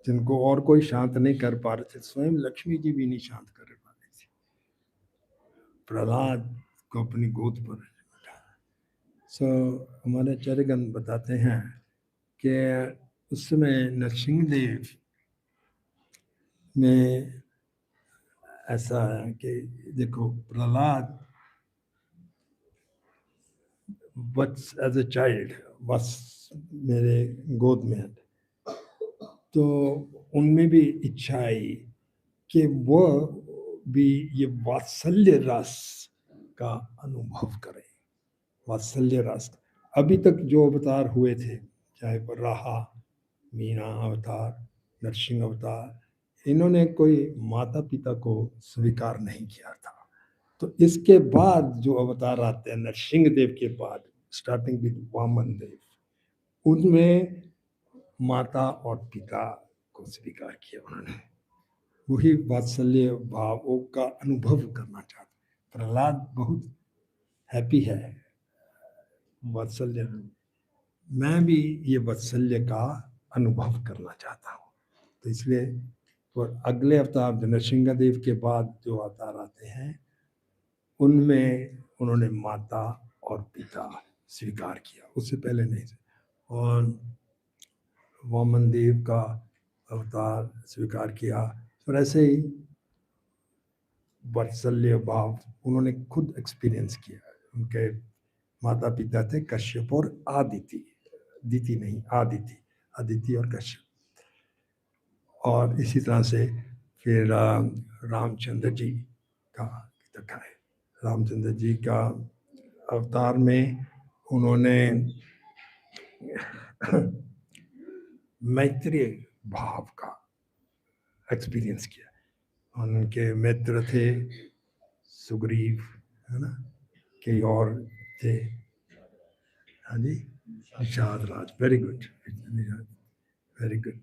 जिनको और कोई शांत नहीं कर पा रहे थे, स्वयं लक्ष्मी जी भी नहीं शांत कर पा रही थी, प्रहलाद को अपनी गोद पर बिठा। सो हमारे आचार्यगण बताते हैं कि उस समय नरसिंह देव में ऐसा है कि देखो, प्रहलाद बस एज ए चाइल्ड बस मेरे गोद में है, तो उनमें भी इच्छा आई कि वह भी ये वात्सल्य रस का अनुभव करें। वात्सल्य रस, अभी तक जो अवतार हुए थे, चाहे वराहा, मीना अवतार, नरसिंह अवतार, इन्होंने कोई माता पिता को स्वीकार नहीं किया था। तो इसके बाद जो अवतार आते हैं नरसिंह देव के बाद, स्टार्टिंग विद वामन देव, उनमें माता और पिता को स्वीकार किया उन्होंने, वही वात्सल्य भावों का अनुभव करना चाहते। प्रहलाद बहुत हैप्पी है वात्सल्य, मैं भी ये वात्सल्य का अनुभव करना चाहता हूँ। तो इसलिए और अगले अवतार नरसिंह देव के बाद जो अवतार आते हैं, उनमें उन्होंने माता और पिता स्वीकार किया, उससे पहले नहीं। और वामन देव का अवतार स्वीकार किया, और ऐसे ही वात्सल्य भाव उन्होंने खुद एक्सपीरियंस किया। उनके माता पिता थे कश्यप और आदिति, दिति नहीं आदिति, अदिति और कश्यप। और इसी तरह से फिर रामचंद्र जी का देखा है, रामचंद्र जी का अवतार में उन्होंने मैत्रेय भाव का एक्सपीरियंस किया। उनके मित्र थे सुग्रीव, है ना, कई और थे, हाँ जी, Nishad Raj, very good, very good,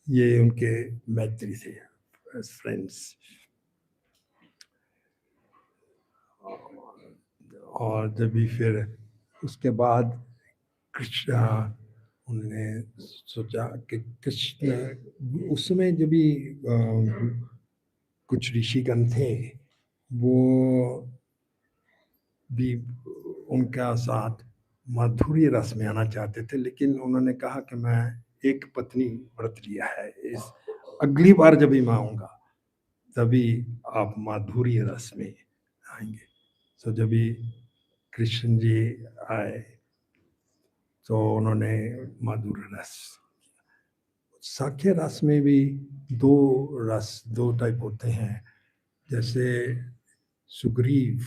ये उनके मैत्री थे, फ्रेंड्स। और जब भी फिर उसके बाद कृष्ण, उन्होंने सोचा कि कृष्ण, उस समय जब भी कुछ ऋषिगण थे, वो भी उनका साथ माधुर्य रस में आना चाहते थे, लेकिन उन्होंने कहा कि मैं एक पत्नी व्रत लिया है, इस अगली बार जब भी मैं आऊंगा तभी आप माधुर्य रस में आएंगे। तो जब भी कृष्ण जी आए तो उन्होंने माधुर्य रस, साख्य रस में भी दो टाइप होते हैं, जैसे सुग्रीव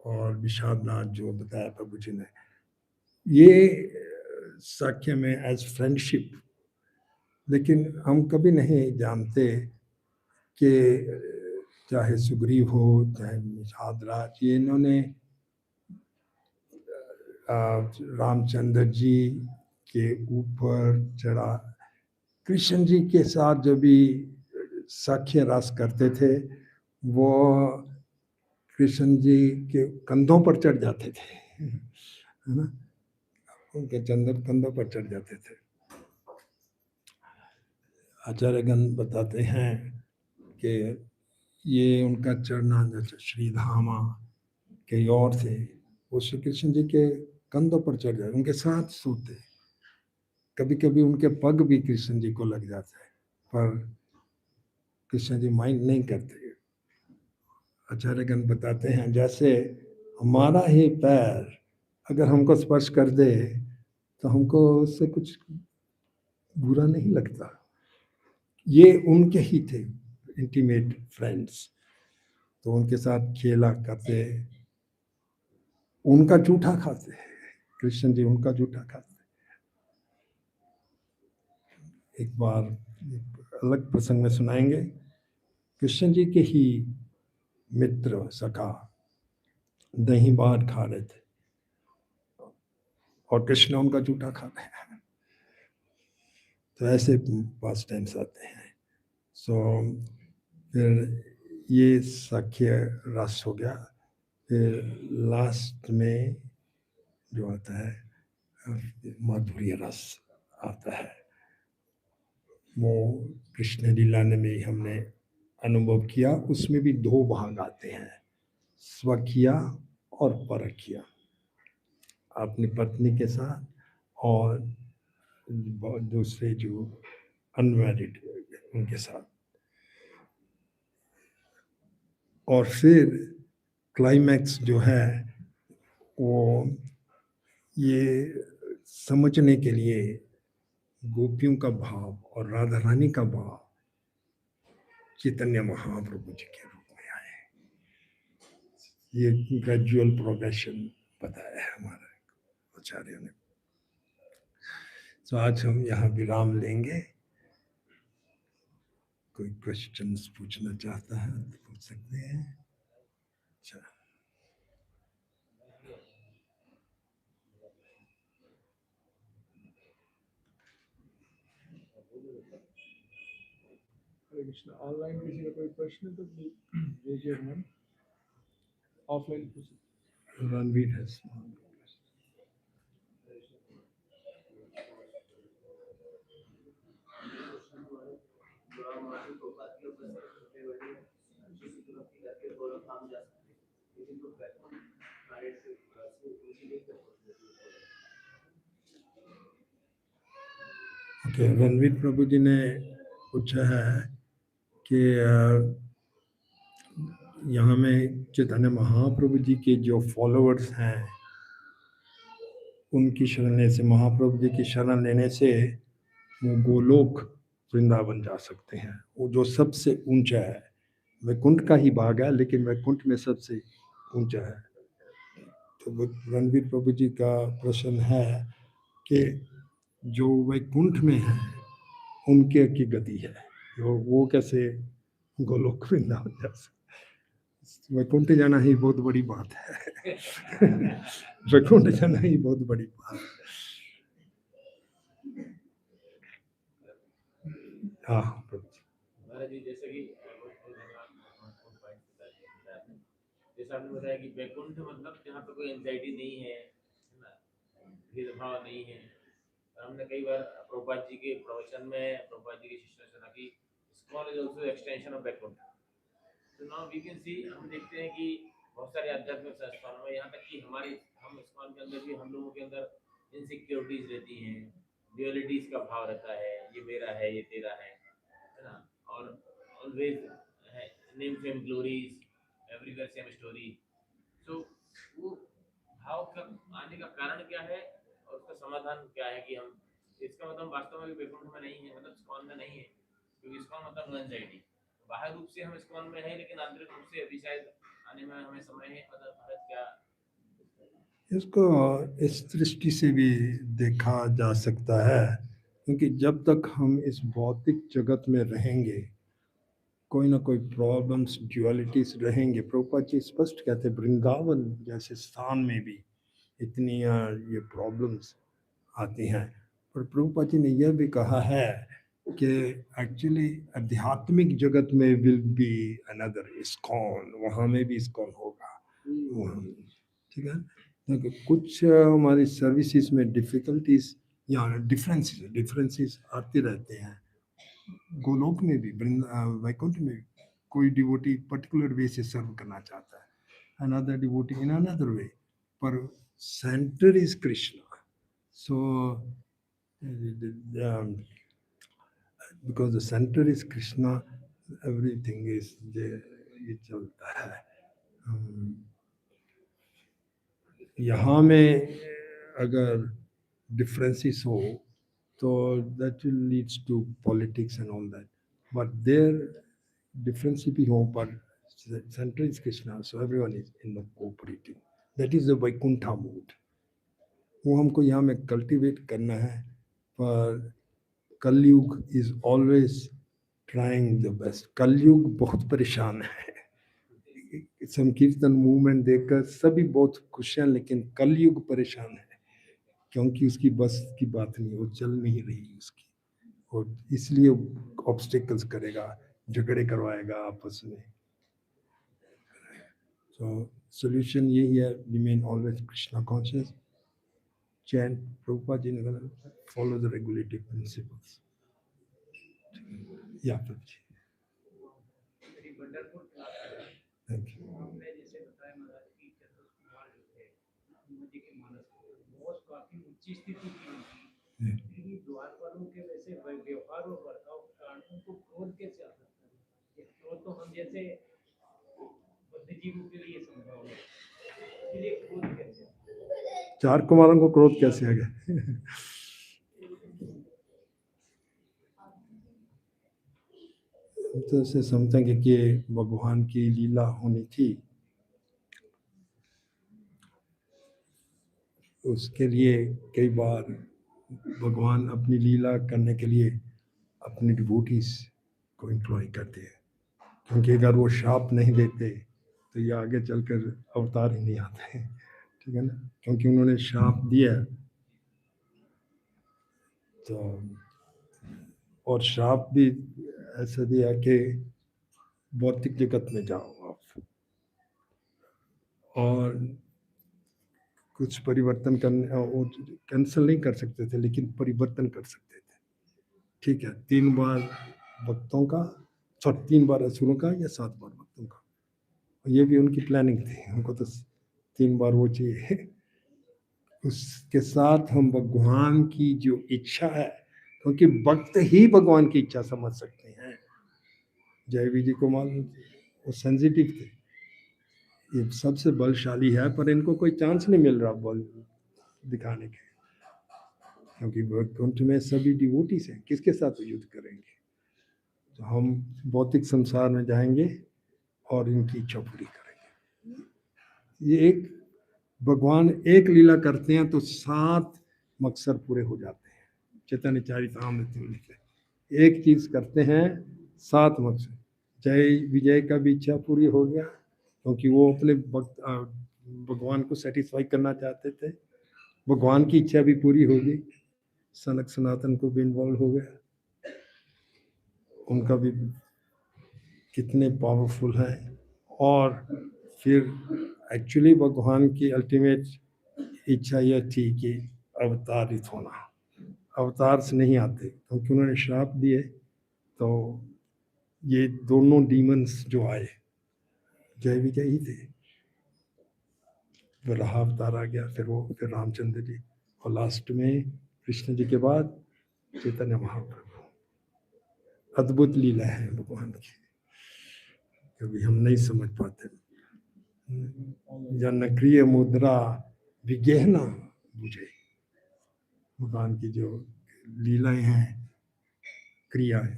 और विषादनाथ जो बताया प्रभु जी ने, ये साख्य में एज फ्रेंडशिप, लेकिन हम कभी नहीं जानते कि चाहे सुग्रीव हो चाहे विषादराज, ये इन्होंने रामचंद्र जी के ऊपर चढ़ा, कृष्ण जी के साथ जब भी साख्य रस करते थे वो कृष्ण जी के कंधों पर चढ़ जाते थे, है ना, उनके चंदन कंधों पर चढ़ जाते थे। आचार्यगण बताते हैं कि ये उनका चढ़ना जैसे श्रीधामा के और थे, वो श्री कृष्ण जी के कंधों पर चढ़ जाते, उनके साथ सोते, कभी कभी उनके पग भी कृष्ण जी को लग जाते हैं, पर कृष्ण जी माइंड नहीं करते। आचार्यगण बताते हैं जैसे हमारा ही पैर अगर हमको स्पर्श कर दे तो हमको उससे कुछ बुरा नहीं लगता। ये उनके ही थे इंटीमेट फ्रेंड्स, तो उनके साथ खेला करते, उनका जूठा खाते, कृष्ण जी उनका जूठा खाते। एक बार एक अलग प्रसंग में सुनाएंगे, कृष्ण जी के ही मित्र सखा दही बार खा रहे थे और कृष्ण उनका जूठा खा रहे हैं, तो ऐसे पास टाइम्स आते हैं। सो फिर ये साख्य रस हो गया, फिर लास्ट में जो आता है माधुर्य रस आता है, वो कृष्ण लीला में हमने अनुभव किया। उसमें भी दो भाग आते हैं, स्वकिया और परकिया, अपनी पत्नी के साथ और दूसरे जो अनमैरिड उनके साथ। और फिर क्लाइमैक्स जो है वो ये समझने के लिए गोपियों का भाव और राधा रानी का भाव चैतन्य महाप्रभु जी के रूप में आए, ये ग्रेजुअल प्रोग्रेशन बताया है हमारे आचार्य ने। तो आज हम यहाँ विराम लेंगे, कोई क्वेश्चंस पूछना चाहता है तो पूछ सकते हैं। अच्छा, हरे कृष्णा। ऑनलाइन किसी का कोई प्रश्न तो रेज योर हैंड, ऑफलाइन पूछ। रणवीर है। ओके, रणवीर प्रभु जी ने पूछा है कि यहाँ में चैतन्य महाप्रभु जी के जो फॉलोअर्स हैं उनकी शरण लेने से, महाप्रभु जी की शरण लेने से वो गोलोक वृंदावन जा सकते हैं, वो जो सबसे ऊंचा है, वैकुंठ का ही भाग है लेकिन वैकुंठ में सबसे ऊंचा है। तो रणवीर प्रभु जी का प्रश्न है कि जो वैकुंठ में है उनके की गति है, तो वो कैसे गोलोक वृंदावन जा सकते, वैकुंठ जाना ही बहुत बड़ी बात है। वैकुंठ जाना ही बहुत बड़ी बात है। हाँ महाराज जी, जैसे कि महत्वपूर्ण पॉइंट बताया आपने, जैसे आपने बताया कि वैकुंठ मतलब जहाँ पे कोई एंजाइटी नहीं है ना, भेदभाव नहीं है। और हमने कई बार प्रभुपाद जी के प्रवचन में प्रभुपाद जी के शिष्य ने सुना कि ISKCON is also extension of Vaikuntha. तो नाउ वी कैन सी, हम देखते हैं कि बहुत सारे आध्यात्मिक संस्थानों में, यहाँ तक कि हम इस्कॉन के अंदर भी हम लोगों के अंदर इनसिक्योरिटीज रहती हैं, ड्यूअलिटीज का भाव रहता है, ये मेरा है ये तेरा है ना, और ऑलवेज है name fame glories everywhere same story. तो वो भाव का आने का कारण क्या है और उसका समाधान क्या है कि हम इसका मतलब वास्तव में वैकुंठ में नहीं है, मतलब इस्कॉन में नहीं है, क्योंकि इस्कॉन मतलब नो एंजाइटी। बाहर रूप से हम इस्कॉन में है, लेकिन आंतरिक रूप से अभी शायद आने में हमें समय है, मतलब भारत क्या। इसको इस दृष्टि से भी देखा जा सकता है, क्योंकि जब तक हम इस भौतिक जगत में रहेंगे कोई ना कोई प्रॉब्लम्स ड्युअलिटीज रहेंगे। प्रभुपाद जी स्पष्ट कहते हैं वृंदावन जैसे स्थान में भी इतनी ये प्रॉब्लम्स आती हैं, पर प्रभुपाद जी ने यह भी कहा है कि एक्चुअली आध्यात्मिक जगत में विल बी अनदर इस्कॉन, वहाँ में भी इस्कॉन होगा। ठीक है, क्योंकि कुछ हमारी सर्विसेज में डिफिकल्टीज या डिफरेंसेस आते रहते हैं। गोलोक में भी वैकुंठ में भी कोई डिवोटी पर्टिकुलर वे से सर्व करना चाहता है, another devotee in another way, पर center is Krishna. So because the center is Krishna, everything is ये चलता है। यहाँ में अगर डिफरेंसेस हो तो that will leads to politics and all that, but there difference भी हो, पर center is Krishna, so everyone is cooperating. That is the Vaikuntha mood. वो हमको यहाँ में कल्टीवेट करना है, पर कलयुग is always trying the best. कलयुग बहुत परेशान है, संकीर्तन मूवमेंट देखकर सभी बहुत खुश हैं, लेकिन कलयुग परेशान है, क्योंकि उसकी बस की बात नहीं, वो चल नहीं रही उसकी, और इसलिए ऑब्स्टिकल्स करेगा, झगड़े करवाएगा आपस में। सो सॉल्यूशन यही है, remain always Krishna conscious, chant. Prabhupada ji ने कहा फॉलो द रेगुलेटिव प्रिंसिपल्स। या Prabhu ji, very wonderful class. Thank you. हमने जैसे बताया महाराज की चतुर्थ कुमार जो थे हनुमान जी के मानस बहुत काफी ऊंची स्थिति की उनकी, लेकिन द्वारपालों के वैसे व्यवहार और बर्ताव के कारण उनको क्रोध कैसे आ सकता है? ये क्रोध तो हम जैसे बुद्धिजीवियों के लिए संभव है, इसलिए क्रोध कैसे? चार कुमारों को क्रोध कैसे आ गया? तो से समझेंगे कि भगवान की लीला होनी थी, उसके लिए कई बार भगवान अपनी लीला करने के लिए अपने डिवोटीज को एम्प्लॉय करते हैं, क्योंकि अगर वो शाप नहीं देते तो ये आगे चलकर अवतार ही नहीं आते, ठीक है ना, क्योंकि उन्होंने शाप दिया। तो और शाप भी ऐसा दिया कि भौतिक जगत में जाओ आप, और कुछ परिवर्तन करने, वो कैंसिल नहीं कर सकते थे लेकिन परिवर्तन कर सकते थे। ठीक है, 3 बार भक्तों का, 3 बार असुरों का या 7 बार भक्तों का, ये भी उनकी प्लानिंग थी, उनको तो 3 बार वो चाहिए। उसके साथ हम भगवान की जो इच्छा है, क्योंकि भक्त ही भगवान की इच्छा समझ सकते हैं। जय जी को मालूम, वो सेंसिटिव थे, ये सबसे बलशाली है, पर इनको कोई चांस नहीं मिल रहा बल दिखाने के, क्योंकि वैकुंठ में सभी डिवोटीज हैं, किसके साथ युद्ध करेंगे। तो हम भौतिक संसार में जाएंगे और इनकी इच्छा पूरी करेंगे। ये एक भगवान एक लीला करते हैं तो 7 मकसद पूरे हो जाते हैं। चैतन्य चरितामृत में लिखे, एक चीज करते हैं 7 मकसद। जय विजय का भी इच्छा पूरी हो गया, क्योंकि वो अपने भगवान को सेटिस्फाई करना चाहते थे, भगवान की इच्छा भी पूरी होगी। सनक सनातन को भी इन्वॉल्व हो गया, उनका भी कितने पावरफुल हैं। और फिर एक्चुअली भगवान की अल्टीमेट इच्छा यह थी कि अवतारित होना, अवतार से नहीं आते, क्योंकि उन्होंने श्राप दिए। तो ये दोनों डीमंस जो आए जय विजय ही थे, वराह अवतार आ गया, फिर रामचंद्र जी, और लास्ट में कृष्ण जी के बाद चैतन्य महाप्रभु। अद्भुत लीला है भगवान की, कभी हम नहीं समझ पाते। जनक्रिय मुद्रा विज्ञाना बुझे, भगवान की जो लीलाएं हैं, क्रियाएं,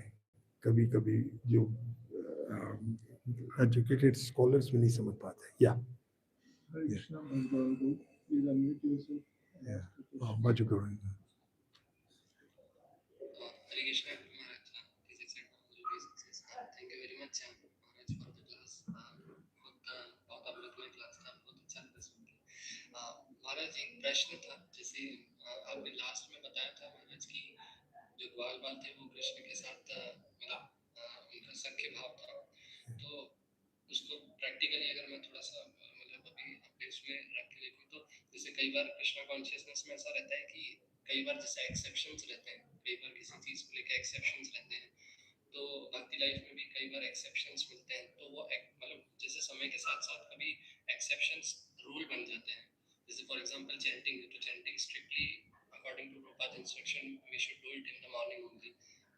कभी कभी जो एजुकेटेड स्कॉलर्स भी नहीं समझ पाते। या Hare Krishna, Bhagavad. Please unmute yourself. बाजू करो। हरे कृष्णा महाराज, this is always success. Thank you very much Maharaj for the class. बहुत अमृतमय क्लास था, बहुत अच्छा लगा सुन के। महाराज एक प्रश्न था, जैसे आपने लास्ट में बताया था महाराज की जो ग्वाल बाल थे वो कृष्ण के साथ मतलब उनका सख्य भाव था, तो उसको प्रैक्टिकली अगर मैं थोड़ा सा मतलब अभी अपने उसमें रख के देखूं तो जैसे कई बार कृष्णा कॉन्शियसनेस में ऐसा रहता है कि कई बार जैसे एक्सेप्शंस रहते हैं, कई बार किसी चीज को लेकर एक्सेप्शंस रहते हैं, तो भक्ति लाइफ में भी कई बार एक्सेप्शंस मिलते हैं, तो वो मतलब जैसे समय के साथ साथ कभी एक्सेप्शंस रूल बन जाते हैं। जैसे फॉर एग्जांपल चैंटिंग, तो chanting strictly according to Prabhupada instruction we should do it in the morning only,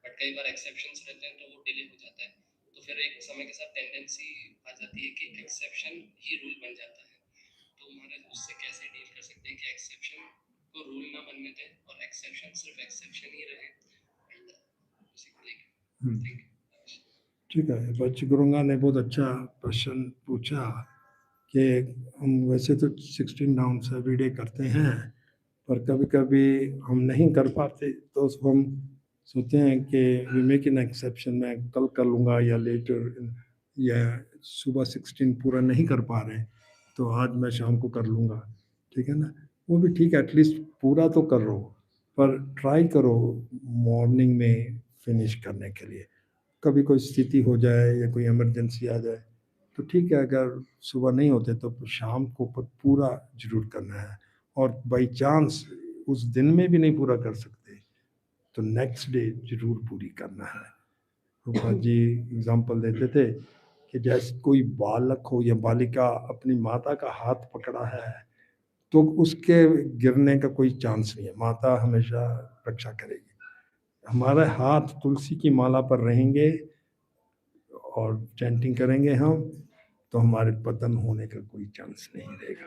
but कई बार एक्सेप्शंस रहते हैं तो वो डिले हो जाता है, तो फिर एक समय के साथ टेंडेंसी आ जाती है कि एक्सेप्शन ही रूल बन जाता है, तो महाराज उससे कैसे डील कर सकते हैं कि एक्सेप्शन को रूल ना बनने दें और एक्सेप्शन सिर्फ एक्सेप्शन ही रहे। ठीक है, बच्च गुरुंगा ने बहुत अच्छा प्रश्न पूछा कि हम वैसे तो 16 राउंड्स एवरीडे करते हैं, पर कभी कभी हम नहीं कर पाते, तो उसको हम सोचते हैं कि वी मेक एन एक्सेप्शन, मैं कल कर लूँगा या लेटर, या सुबह 16 पूरा नहीं कर पा रहे तो आज मैं शाम को कर लूँगा, ठीक है ना, वो भी ठीक है, एटलीस्ट पूरा तो कर लो, पर ट्राई करो मॉर्निंग में फिनिश करने के लिए। कभी कोई स्थिति हो जाए या कोई इमरजेंसी आ जाए तो ठीक है, अगर सुबह नहीं होते तो शाम को पूरा जरूर करना है, और बाई चांस उस दिन में भी नहीं पूरा कर सकते तो नेक्स्ट डे जरूर पूरी करना है। प्रभुपाद जी एग्जाम्पल देते थे कि जैसे कोई बालक हो या बालिका अपनी माता का हाथ पकड़ा है तो उसके गिरने का कोई चांस नहीं है, माता हमेशा रक्षा करेगी। हमारे हाथ तुलसी की माला पर रहेंगे और चैंटिंग करेंगे हम, तो हमारे पतन होने का कोई चांस नहीं रहेगा।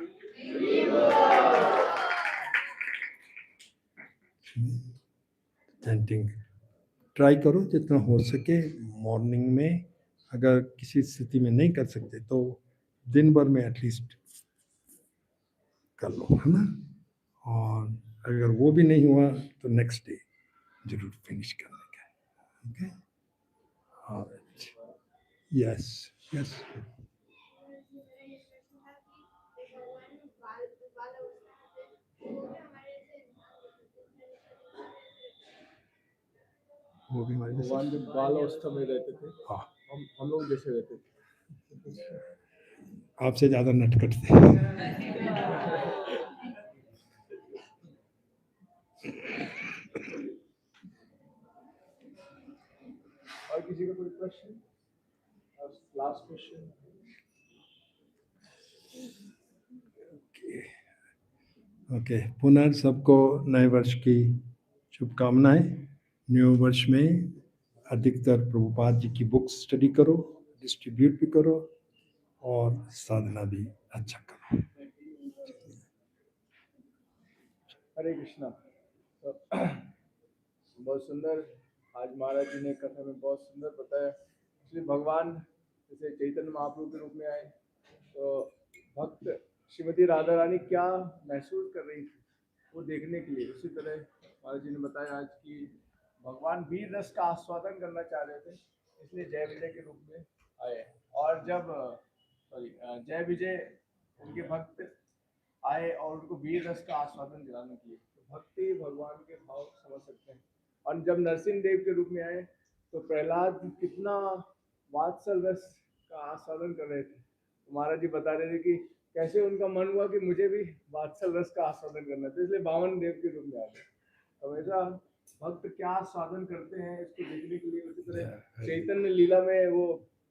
चैंटिंग ट्राई करो जितना हो सके मॉर्निंग में, अगर किसी स्थिति में नहीं कर सकते तो दिन भर में एटलीस्ट कर लो, है ना, और अगर वो भी नहीं हुआ तो नेक्स्ट डे जरूर फिनिश करने का। Okay, yes yes. वो भी हमारे जैसे, भगवान जब बाल अवस्था में रहते थे, हाँ, हम लोग जैसे रहते थे। आपसे ज्यादा नटखट थे। और किसी का कोई प्रश्न? Last question. ओके, पुनः सबको नए वर्ष की शुभकामनाएं। न्यू वर्ष में अधिकतर प्रभुपाद जी की बुक्स स्टडी करो, डिस्ट्रीब्यूट भी करो और साधना भी अच्छा करो। हरे कृष्णा। तो बहुत सुंदर आज महाराज जी ने कथा में बहुत सुंदर बताया। इसलिए भगवान जैसे चैतन्य महाप्रभु के रूप में आए तो भक्त श्रीमती राधा रानी क्या महसूस कर रही थी वो देखने के लिए, उसी तरह महाराज जी ने बताया आज कि भगवान वीर रस का आस्वादन करना चाह रहे थे, इसलिए जय विजय के रूप में आए। और जब जय विजय उनके भक्त आए और उनको वीर रस का आस्वादन दिलाने के लिए, तो भक्ति भगवान के भाव समझ सकते हैं। और जब नरसिंह देव के रूप में आए तो प्रहलाद कितना वात्सल रस का आस्वादन कर रहे थे, तो महाराज जी बता रहे थे कि कैसे उनका मन हुआ कि मुझे भी वात्सल रस का आस्वादन करना था, इसलिए बामन देव के रूप में आ गए। तो ऐसा भक्त क्या आस्वादन करते हैं इसको देखने के लिए, उसी तरह चैतन्य लीला में वो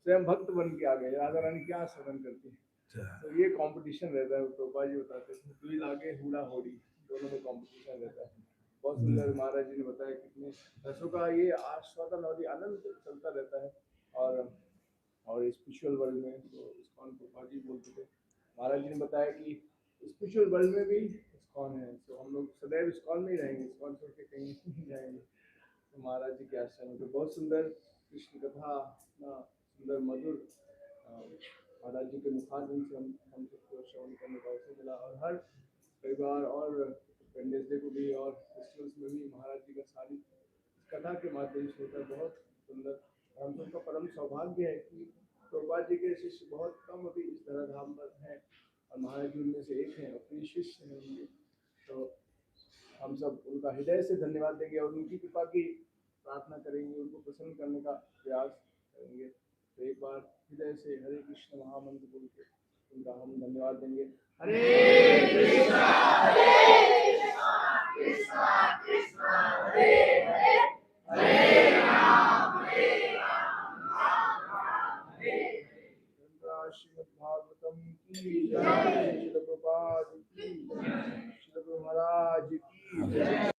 स्वयं भक्त बन के आ गए, राधा रानी क्या आस्वादन करती है। तो ये कंपटीशन रहता है, प्रभुपाद जी बताते हैं, दुई लागे हुड़ा होड़ी, दोनों में कंपटीशन रहता है। बहुत सुंदर महाराज जी ने बताया कितने दसों का ये आस्वादन और ये आनंद चलता रहता है। और स्पिरिचुअल वर्ल्ड में तो इस्कॉन प्रभुपाद जी बोलते थे, महाराज जी ने बताया कि स्पिरिचुअल वर्ल्ड में भी इस्कॉन है, तो हम लोग सदैव इस्कॉन में ही रहेंगे, इस्कॉन छोड़ के कहीं नहीं जाएंगे। तो महाराज जी के आश्रम में तो बहुत सुंदर कृष्ण कथा, इतना सुंदर मधुर महाराज जी के मुखारबिंद से हम सबको श्रवण करने का अवसर मिला। और हर परिवार और वेडनेसडे डे को भी और फेस्टिवल्स में भी महाराज जी का सारी कथा के माध्यम से होता है, बहुत सुंदर। हम सबका परम सौभाग्य है कि प्रभुपाद जी के शिष्य बहुत कम अभी इस धराधाम पर हैं और महाराज जी उनमें से एक हैं, अपने शिष्य हैं उनके। तो हम सब उनका हृदय से धन्यवाद देंगे और उनकी कृपा की प्रार्थना करेंगे, उनको प्रसन्न करने का प्रयास करेंगे। तो एक बार हृदय से हरे कृष्ण महामंत्र बोल के उनका हम धन्यवाद देंगे। हरे कृष्णा कृष्णा कृष्णा हरे हरे, हरे राम हरे हरे। श्रीमद् भागवतम की जय, श्रील प्रभुपाद की जय, श्रील प्रभु महाराज की जय।